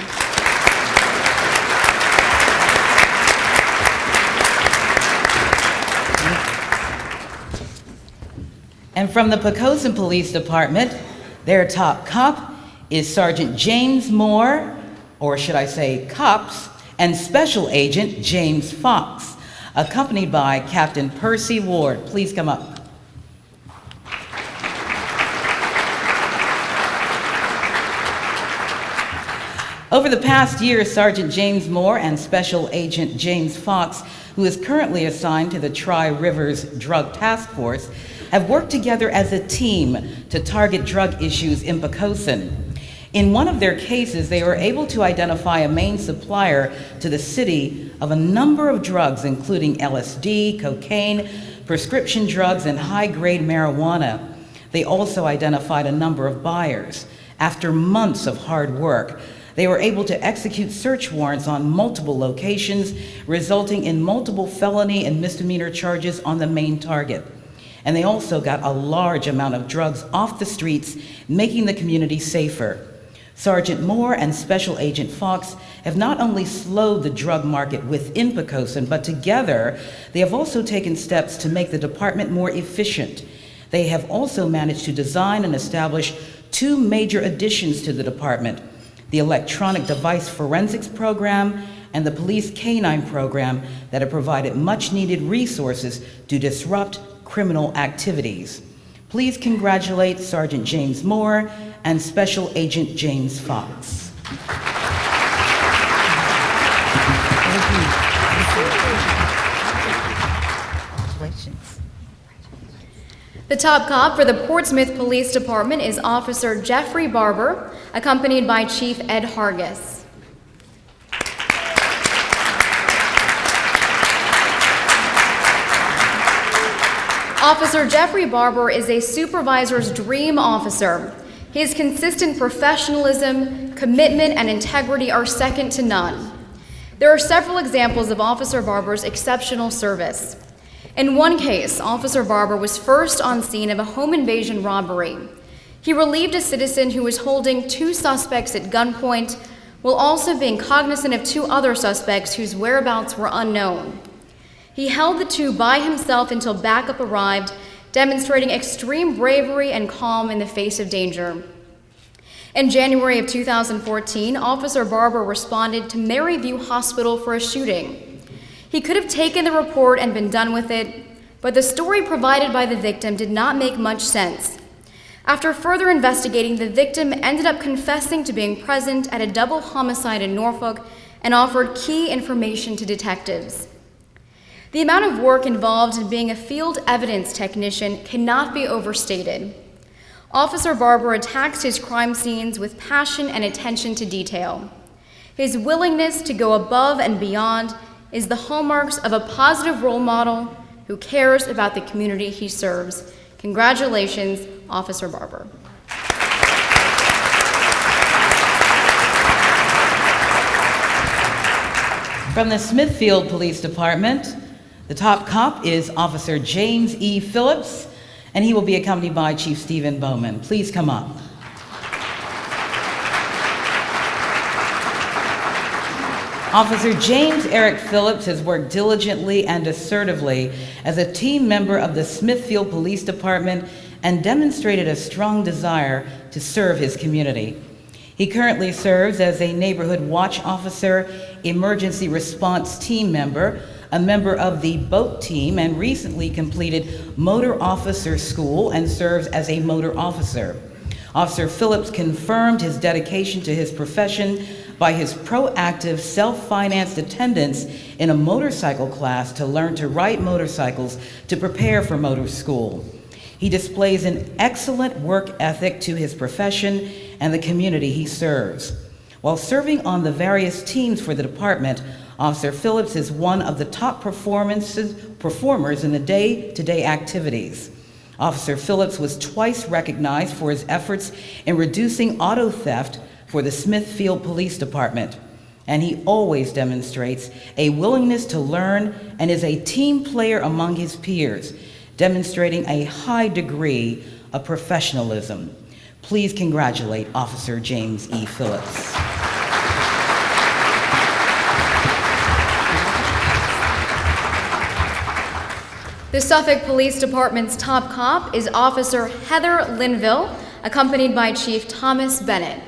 And from the Poquoson Police Department, their top cop is Sergeant James Moore, or should I say cops, and Special Agent James Fox, accompanied by Captain Percy Ward. Please come up. Over the past year, Sergeant James Moore and Special Agent James Fox, who is currently assigned to the Tri-Rivers Drug Task Force, have worked together as a team to target drug issues in Poquoson. In one of their cases, they were able to identify a main supplier to the city of a number of drugs, including LSD, cocaine, prescription drugs, and high-grade marijuana. They also identified a number of buyers. After months of hard work, they were able to execute search warrants on multiple locations, resulting in multiple felony and misdemeanor charges on the main target. And they also got a large amount of drugs off the streets, making the community safer. Sergeant Moore and Special Agent Fox have not only slowed the drug market within Poquoson, but together they have also taken steps to make the department more efficient. They have also managed to design and establish two major additions to the department: the Electronic Device Forensics Program and the Police Canine Program that have provided much-needed resources to disrupt criminal activities. Please congratulate Sergeant James Moore and Special Agent James Fox. Congratulations. The top cop for the Portsmouth Police Department is Officer Jeffrey Barber, accompanied by Chief Ed Hargis. Officer Jeffrey Barber is a supervisor's dream officer. His consistent professionalism, commitment, and integrity are second to none. There are several examples of Officer Barber's exceptional service. In one case, Officer Barber was first on scene of a home invasion robbery. He relieved a citizen who was holding 2 suspects at gunpoint, while also being cognizant of 2 other suspects whose whereabouts were unknown. He held the 2 by himself until backup arrived, demonstrating extreme bravery and calm in the face of danger. In January of 2014, Officer Barber responded to Maryview Hospital for a shooting. He could have taken the report and been done with it, but the story provided by the victim did not make much sense. After further investigating, the victim ended up confessing to being present at a double homicide in Norfolk and offered key information to detectives. The amount of work involved in being a field evidence technician cannot be overstated. Officer Barber attacks his crime scenes with passion and attention to detail. His willingness to go above and beyond is the hallmarks of a positive role model who cares about the community he serves. Congratulations, Officer Barber. From the Smithfield Police Department, the top cop is Officer James E. Phillips, and he will be accompanied by Chief Stephen Bowman. Please come up. Officer James Eric Phillips has worked diligently and assertively as a team member of the Smithfield Police Department and demonstrated a strong desire to serve his community. He currently serves as a neighborhood watch officer, emergency response team member, a member of the boat team, and recently completed motor officer school and serves as a motor officer. Officer Phillips confirmed his dedication to his profession by his proactive self-financed attendance in a motorcycle class to learn to ride motorcycles to prepare for motor school. He displays an excellent work ethic to his profession and the community he serves. While serving on the various teams for the department, Officer Phillips is one of the top performers in the day-to-day activities. Officer Phillips was twice recognized for his efforts in reducing auto theft for the Smithfield Police Department, and he always demonstrates a willingness to learn and is a team player among his peers, demonstrating a high degree of professionalism. Please congratulate Officer James E. Phillips. The Suffolk Police Department's top cop is Officer Heather Linville, accompanied by Chief Thomas Bennett.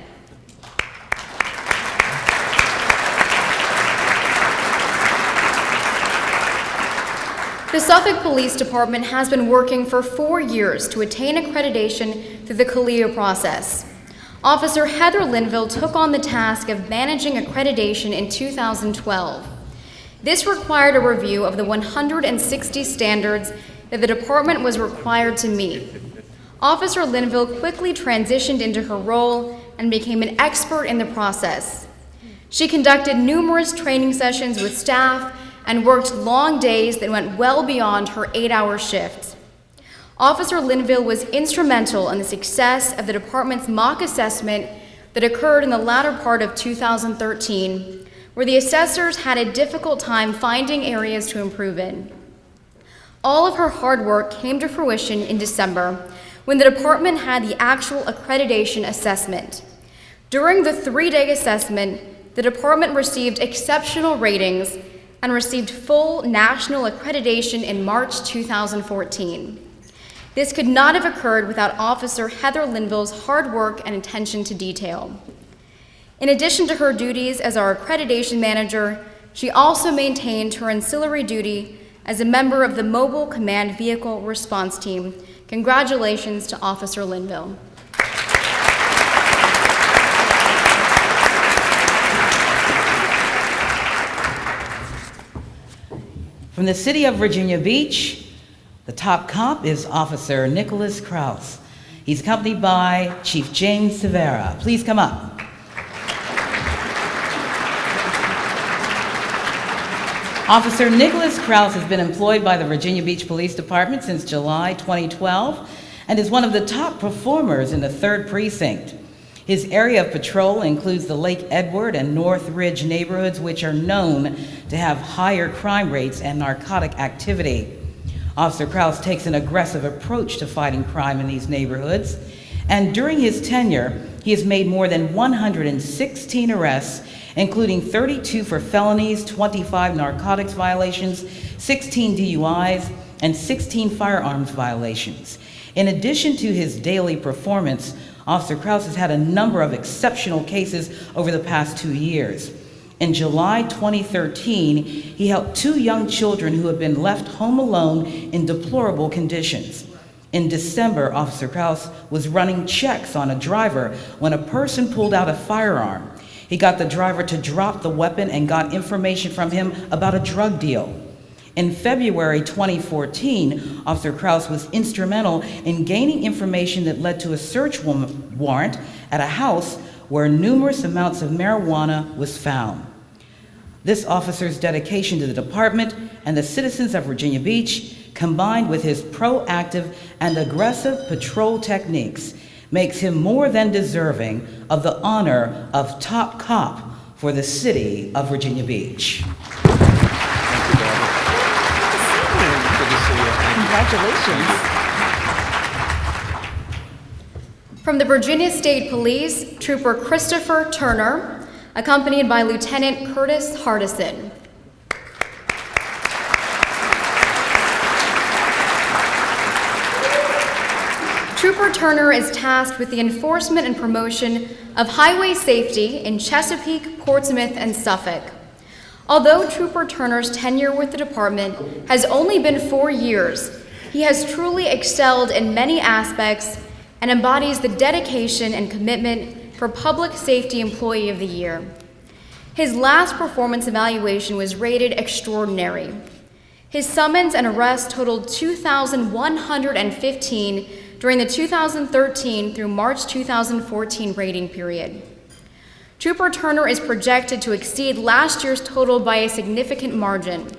The Suffolk Police Department has been working for 4 years to attain accreditation through the CALEA process. Officer Heather Linville took on the task of managing accreditation in 2012. This required a review of the 160 standards that the department was required to meet. Officer Linville quickly transitioned into her role and became an expert in the process. She conducted numerous training sessions with staff and worked long days that went well beyond her 8-hour shift. Officer Linville was instrumental in the success of the department's mock assessment that occurred in the latter part of 2013, where the assessors had a difficult time finding areas to improve in. All of her hard work came to fruition in December, when the department had the actual accreditation assessment. During the 3-day assessment, the department received exceptional ratings and received full national accreditation in March 2014. This could not have occurred without Officer Heather Linville's hard work and attention to detail. In addition to her duties as our accreditation manager, she also maintained her ancillary duty as a member of the Mobile Command Vehicle Response Team. Congratulations to Officer Linville. From the city of Virginia Beach, the top cop is Officer Nicholas Krause. He's accompanied by Chief James Severa. Please come up. Officer Nicholas Krause has been employed by the Virginia Beach Police Department since July 2012 and is one of the top performers in the 3rd Precinct. His area of patrol includes the Lake Edward and North Ridge neighborhoods, which are known to have higher crime rates and narcotic activity. Officer Krause takes an aggressive approach to fighting crime in these neighborhoods, and during his tenure, he has made more than 116 arrests, including 32 for felonies, 25 narcotics violations, 16 DUIs, and 16 firearms violations. In addition to his daily performance, Officer Krause has had a number of exceptional cases over the past 2 years. In July 2013, he helped 2 young children who had been left home alone in deplorable conditions. In December, Officer Krause was running checks on a driver when a person pulled out a firearm. He got the driver to drop the weapon and got information from him about a drug deal. In February 2014, Officer Krause was instrumental in gaining information that led to a search warrant at a house where numerous amounts of marijuana was found. This officer's dedication to the department and the citizens of Virginia Beach, combined with his proactive and aggressive patrol techniques, makes him more than deserving of the honor of top cop for the city of Virginia Beach. Congratulations. From the Virginia State Police, Trooper Christopher Turner, accompanied by Lieutenant Curtis Hardison. Trooper Turner is tasked with the enforcement and promotion of highway safety in Chesapeake, Portsmouth, and Suffolk. Although Trooper Turner's tenure with the department has only been 4 years, he has truly excelled in many aspects and embodies the dedication and commitment for Public Safety Employee of the Year. His last performance evaluation was rated extraordinary. His summons and arrests totaled 2,115 during the 2013 through March 2014 rating period. Trooper Turner is projected to exceed last year's total by a significant margin.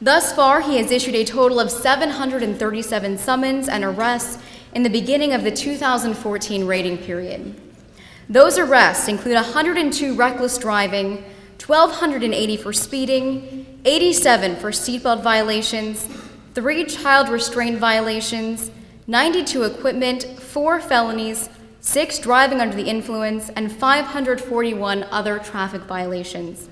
Thus far, he has issued a total of 737 summons and arrests in the beginning of the 2014 rating period. Those arrests include 102 reckless driving, 1,280 for speeding, 87 for seatbelt violations, 3 child restraint violations, 92 equipment, 4 felonies, 6 driving under the influence, and 541 other traffic violations.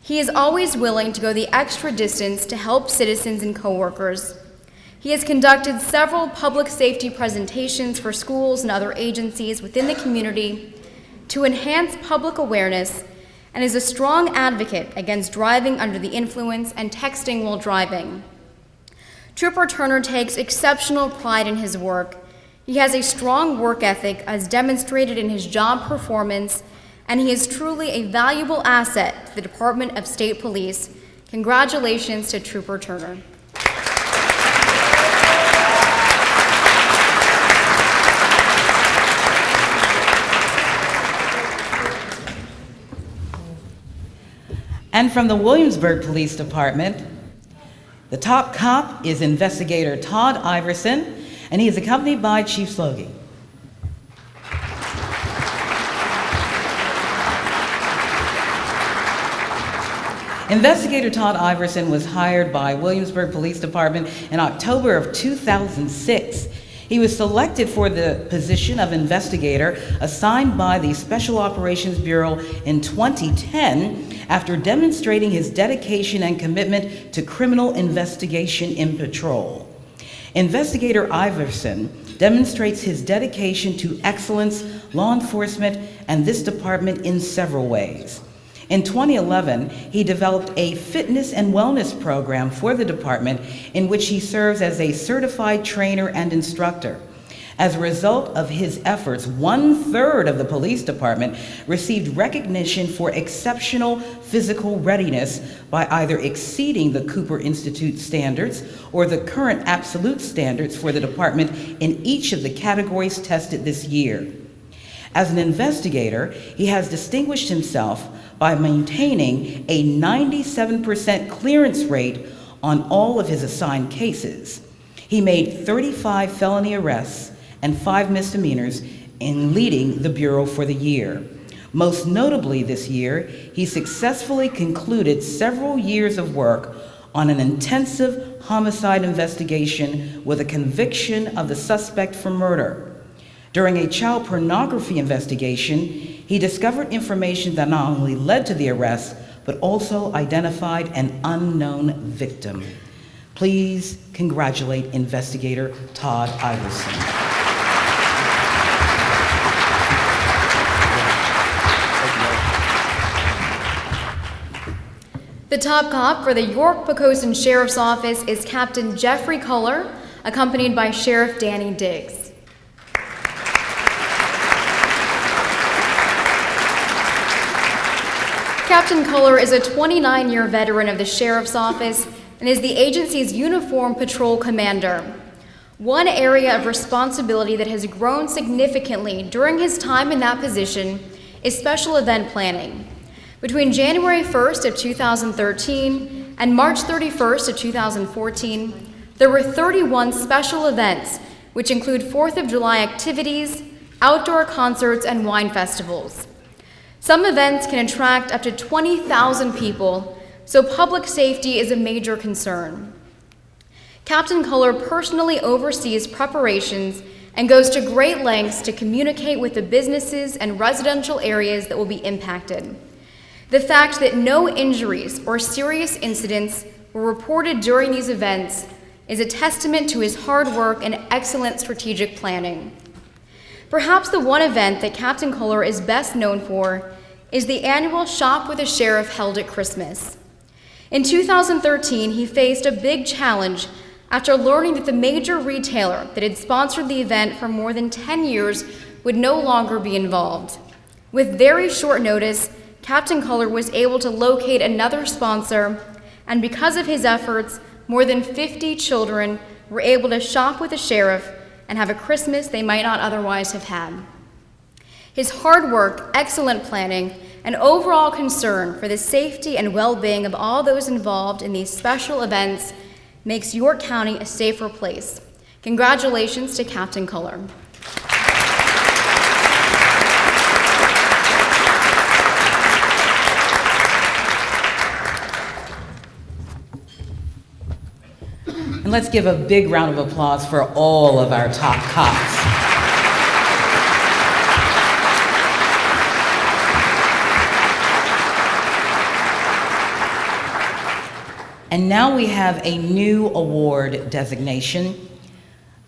He is always willing to go the extra distance to help citizens and coworkers. He has conducted several public safety presentations for schools and other agencies within the community to enhance public awareness and is a strong advocate against driving under the influence and texting while driving. Trooper Turner takes exceptional pride in his work. He has a strong work ethic as demonstrated in his job performance, and he is truly a valuable asset to the Department of State Police. Congratulations to Trooper Turner. And from the Williamsburg Police Department, the top cop is Investigator Todd Iverson, and he is accompanied by Chief Slogey. Investigator Todd Iverson was hired by Williamsburg Police Department in October of 2006. He was selected for the position of investigator assigned by the Special Operations Bureau in 2010 after demonstrating his dedication and commitment to criminal investigation in patrol. Investigator Iverson demonstrates his dedication to excellence, law enforcement, and this department in several ways. In 2011, he developed a fitness and wellness program for the department in which he serves as a certified trainer and instructor. As a result of his efforts, 1/3 of the police department received recognition for exceptional physical readiness by either exceeding the Cooper Institute standards or the current absolute standards for the department in each of the categories tested this year. As an investigator, he has distinguished himself by maintaining a 97% clearance rate on all of his assigned cases. He made 35 felony arrests and 5 misdemeanors in leading the Bureau for the year. Most notably this year, he successfully concluded several years of work on an intensive homicide investigation with a conviction of the suspect for murder. During a child pornography investigation, he discovered information that not only led to the arrest, but also identified an unknown victim. Please congratulate Investigator Todd Iverson. The top cop for the York-Poquoson Sheriff's Office is Captain Jeffrey Culler, accompanied by Sheriff Danny Diggs. Captain Culler is a 29-year veteran of the Sheriff's Office and is the agency's uniform patrol commander. One area of responsibility that has grown significantly during his time in that position is special event planning. Between January 1st of 2013 and March 31st of 2014, there were 31 special events, which include 4th of July activities, outdoor concerts, and wine festivals. Some events can attract up to 20,000 people, so public safety is a major concern. Captain Culler personally oversees preparations and goes to great lengths to communicate with the businesses and residential areas that will be impacted. The fact that no injuries or serious incidents were reported during these events is a testament to his hard work and excellent strategic planning. Perhaps the one event that Captain Culler is best known for is the annual Shop with a Sheriff held at Christmas. In 2013, he faced a big challenge after learning that the major retailer that had sponsored the event for more than 10 years would no longer be involved. With very short notice, Captain Culler was able to locate another sponsor, and because of his efforts, more than 50 children were able to shop with the sheriff and have a Christmas they might not otherwise have had. His hard work, excellent planning, and overall concern for the safety and well-being of all those involved in these special events makes York County a safer place. Congratulations to Captain Culler. And let's give a big round of applause for all of our top cops. And now we have a new award designation,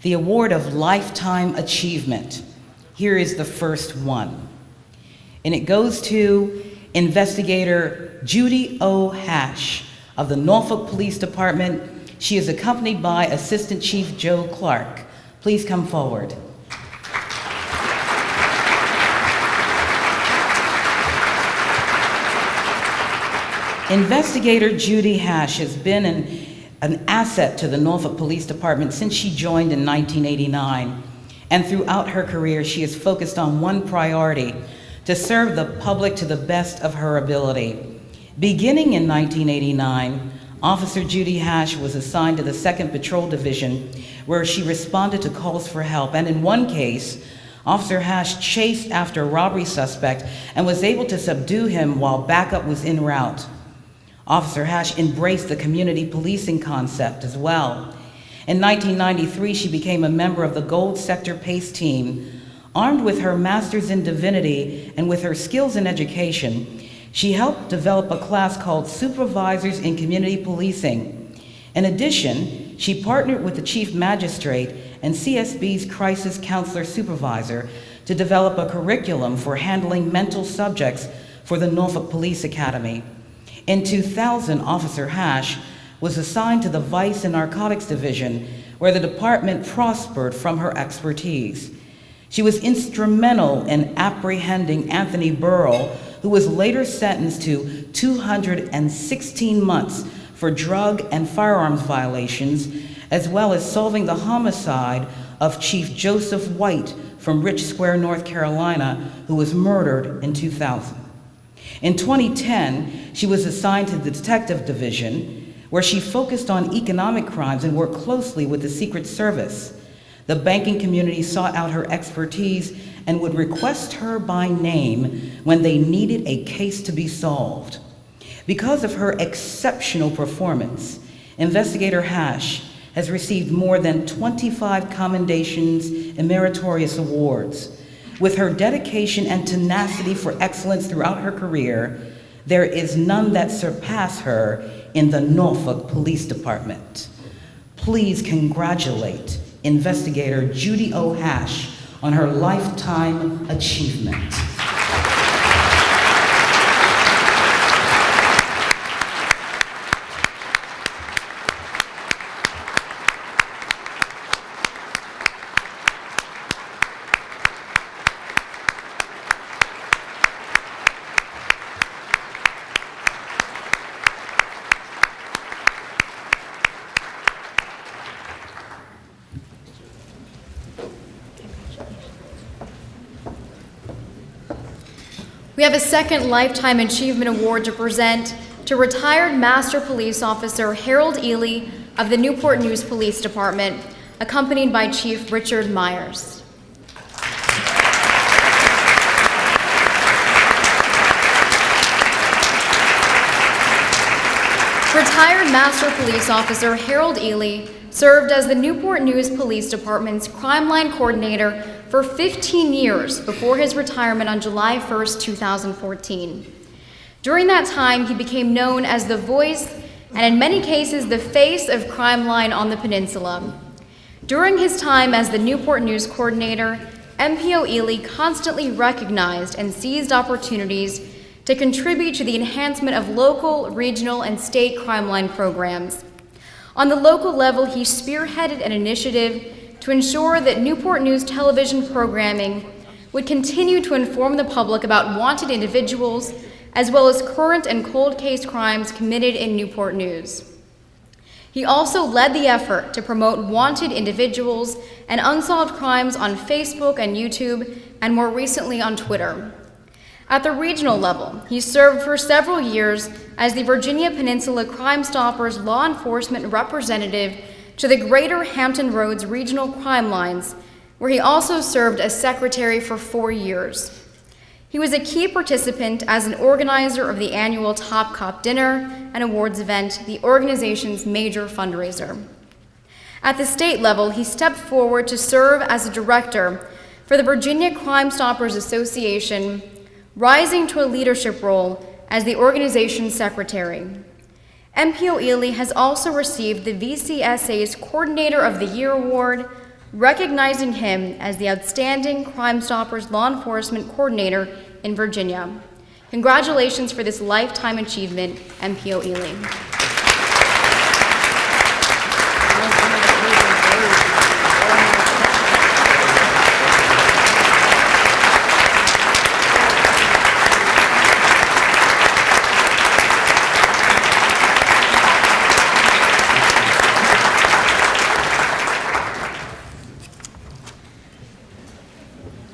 the Award of Lifetime Achievement. Here is the first one. And it goes to Investigator Judy O. Hash of the Norfolk Police Department. She is accompanied by Assistant Chief Joe Clark. Please come forward. Investigator Judy Hash has been an asset to the Norfolk Police Department since she joined in 1989. And throughout her career, she has focused on one priority: to serve the public to the best of her ability. Beginning in 1989, Officer Judy Hash was assigned to the 2nd Patrol Division, where she responded to calls for help. And in one case, Officer Hash chased after a robbery suspect and was able to subdue him while backup was en route. Officer Hash embraced the community policing concept as well. In 1993, she became a member of the Gold Sector PACE team. Armed with her master's in divinity and with her skills in education, she helped develop a class called Supervisors in Community Policing. In addition, she partnered with the Chief Magistrate and CSB's Crisis Counselor Supervisor to develop a curriculum for handling mental subjects for the Norfolk Police Academy. In 2000, Officer Hash was assigned to the Vice and Narcotics Division, where the department prospered from her expertise. She was instrumental in apprehending Anthony Burrell, who was later sentenced to 216 months for drug and firearms violations, as well as solving the homicide of Chief Joseph White from Rich Square, North Carolina, who was murdered in 2000. In 2010, she was assigned to the Detective Division, where she focused on economic crimes and worked closely with the Secret Service. The banking community sought out her expertise and would request her by name when they needed a case to be solved. Because of her exceptional performance, Investigator Hash has received more than 25 commendations and meritorious awards. With her dedication and tenacity for excellence throughout her career, there is none that surpass her in the Norfolk Police Department. Please congratulate Investigator Judy O. Hash on her lifetime achievement. We have a second Lifetime Achievement Award to present to retired Master Police Officer Harold Ely of the Newport News Police Department, accompanied by Chief Richard Myers. Retired Master Police Officer Harold Ely served as the Newport News Police Department's Crime Line Coordinator for 15 years before his retirement on July 1st, 2014. During that time, he became known as the voice and in many cases the face of Crime Line on the peninsula. During his time as the Newport News Coordinator, MPO Ely constantly recognized and seized opportunities to contribute to the enhancement of local, regional, and state Crime Line programs. On the local level, he spearheaded an initiative to ensure that Newport News television programming would continue to inform the public about wanted individuals, as well as current and cold case crimes committed in Newport News. He also led the effort to promote wanted individuals and unsolved crimes on Facebook and YouTube, and more recently on Twitter. At the regional level, he served for several years as the Virginia Peninsula Crime Stoppers law enforcement representative to the Greater Hampton Roads Regional Crime Lines, where he also served as secretary for 4 years. He was a key participant as an organizer of the annual Top Cop Dinner and Awards event, the organization's major fundraiser. At the state level, he stepped forward to serve as a director for the Virginia Crime Stoppers Association, rising to a leadership role as the organization's secretary. MPO Ely has also received the VCSA's Coordinator of the Year Award, recognizing him as the Outstanding Crime Stoppers Law Enforcement Coordinator in Virginia. Congratulations for this lifetime achievement, MPO Ely.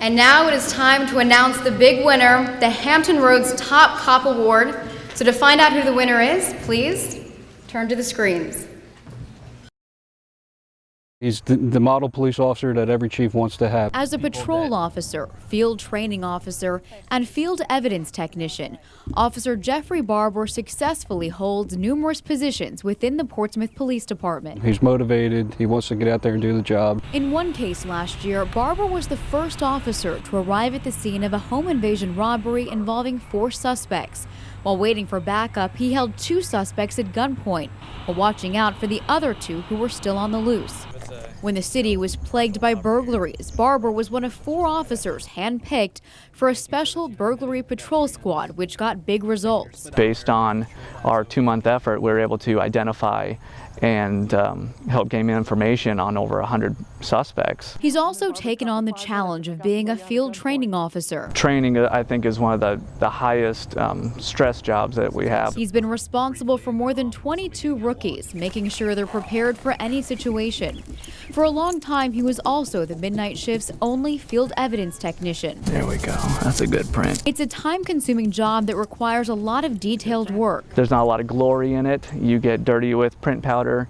And now it is time to announce the big winner, the Hampton Roads Top Cop Award. So to find out who the winner is, please turn to the screens. He's the model police officer that every chief wants to have. As a patrol officer, field training officer, and field evidence technician, Officer Jeffrey Barber successfully holds numerous positions within the Portsmouth Police Department. He's motivated. He wants to get out there and do the job. In one case last year, Barber was the first officer to arrive at the scene of a home invasion robbery involving 4 suspects. While waiting for backup, he held 2 suspects at gunpoint, while watching out for the other 2 who were still on the loose. When the city was plagued by burglaries, Barber was one of 4 officers handpicked for a special burglary patrol squad, which got big results. Based on our 2-month effort, we were able to identify and helped gain me information on over 100 suspects. He's also taken on the challenge of being a field training officer. Training, I think, is one of the highest stress jobs that we have. He's been responsible for more than 22 rookies, making sure they're prepared for any situation. For a long time, he was also the midnight shift's only field evidence technician. There we go. That's a good print. It's a time-consuming job that requires a lot of detailed work. There's not a lot of glory in it. You get dirty with print powder.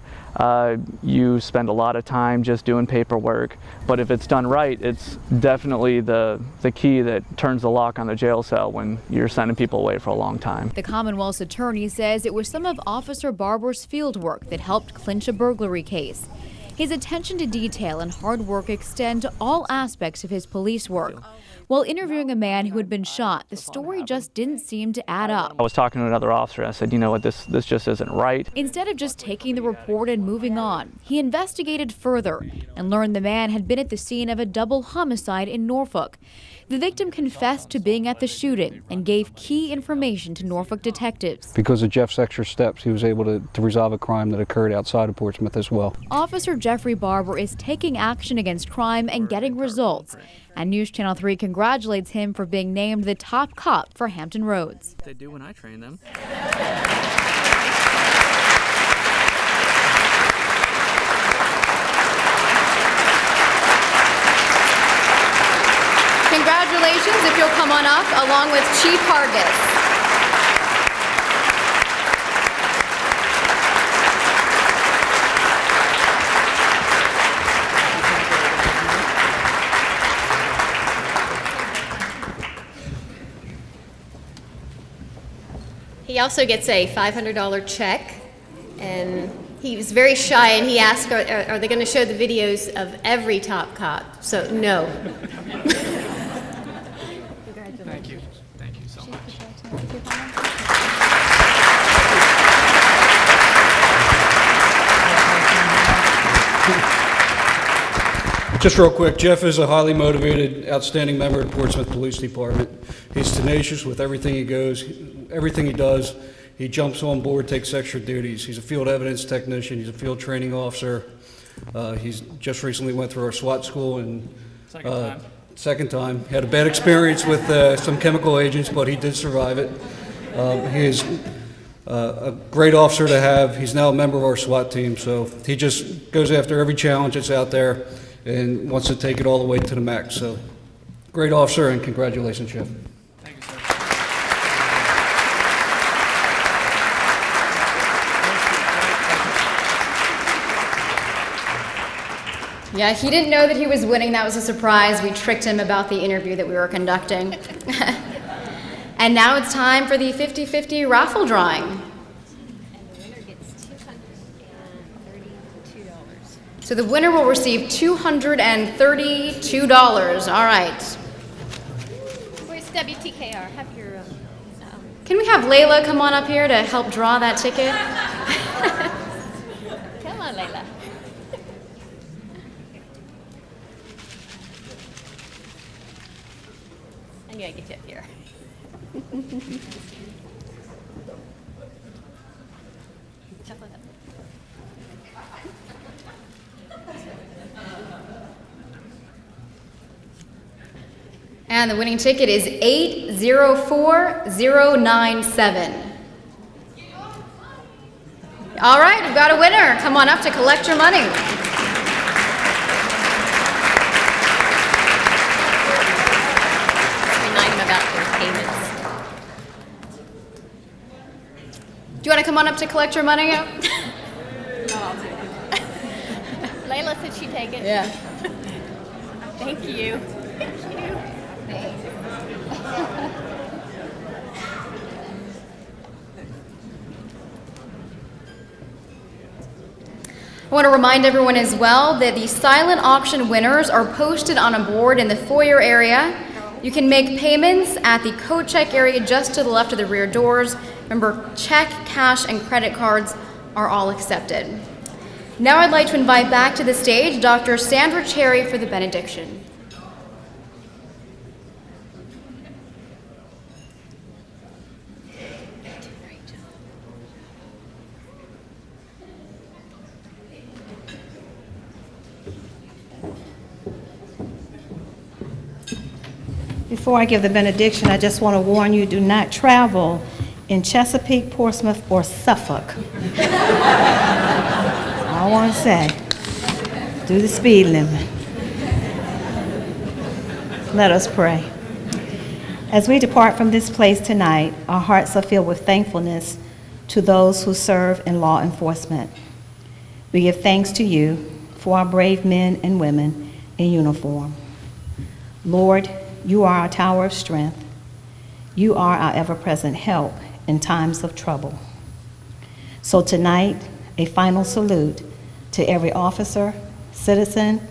You spend a lot of time just doing paperwork, but if it's done right, it's definitely the key that turns the lock on the jail cell when you're sending people away for a long time. The Commonwealth's attorney says it was some of Officer Barber's field work that helped clinch a burglary case. His attention to detail and hard work extend to all aspects of his police work. While interviewing a man who had been shot, the story just didn't seem to add up. I was talking to another officer. I said, you know what, this just isn't right. Instead of just taking the report and moving on, he investigated further and learned the man had been at the scene of a double homicide in Norfolk. The victim confessed to being at the shooting and gave key information to Norfolk detectives. Because of Jeff's extra steps, he was able to resolve a crime that occurred outside of Portsmouth as well. Officer Jeffrey Barber is taking action against crime and getting results. And News Channel 3 congratulates him for being named the top cop for Hampton Roads. They do when I train them. Congratulations, if you'll come on up, along with Chief Hargis. He also gets a $500 check, and he was very shy, and he asked, are they going to show the videos of every top cop? So, no. Thank you. Thank you so much. Just real quick, Jeff is a highly motivated, outstanding member of the Portsmouth Police Department. He's tenacious with everything he does. He jumps on board, takes extra duties. He's a field evidence technician. He's a field training officer. He's just recently went through our SWAT school and second time. Had a bad experience with some chemical agents, but he did survive it. He is a great officer to have. He's now a member of our SWAT team, so he just goes after every challenge that's out there and wants to take it all the way to the max. So, great officer, and congratulations, Jeff. Thank you, sir. Yeah, he didn't know that he was winning. That was a surprise. We tricked him about the interview that we were conducting. And now it's time for the 50-50 raffle drawing. And the winner gets $232. So the winner will receive $232. All right. Where's WTKR? Have your... Can we have Layla come on up here to help draw that ticket? Come on, Layla. I knew I'd get you up here. Shuffle it up. And the winning ticket is 804097. All right, we've got a winner. Come on up to collect your money. Remind them about their payments. Do you want to come on up to collect your money? Layla said she'd take it. Yeah. Thank you. I want to remind everyone as well that the silent auction winners are posted on a board in the foyer area. You can make payments at the coat check area just to the left of the rear doors. Remember, check, cash, and credit cards are all accepted. Now I'd like to invite back to the stage Dr. Sandra Cherry for the benediction. Before I give the benediction, I just want to warn you, do not travel in Chesapeake, Portsmouth, or Suffolk. I want to say, do the speed limit. Let us pray. As we depart from this place tonight, our hearts are filled with thankfulness to those who serve in law enforcement. We give thanks to you for our brave men and women in uniform. Lord, you are our tower of strength. You are our ever-present help in times of trouble. So tonight, a final salute to every officer, citizen,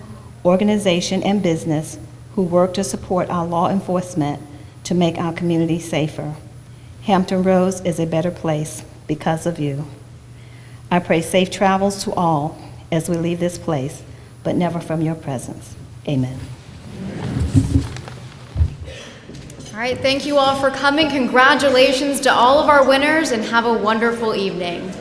organization, and business who work to support our law enforcement to make our community safer. Hampton Roads is a better place because of you. I pray safe travels to all as we leave this place, but never from your presence. Amen. All right, thank you all for coming. Congratulations to all of our winners and have a wonderful evening.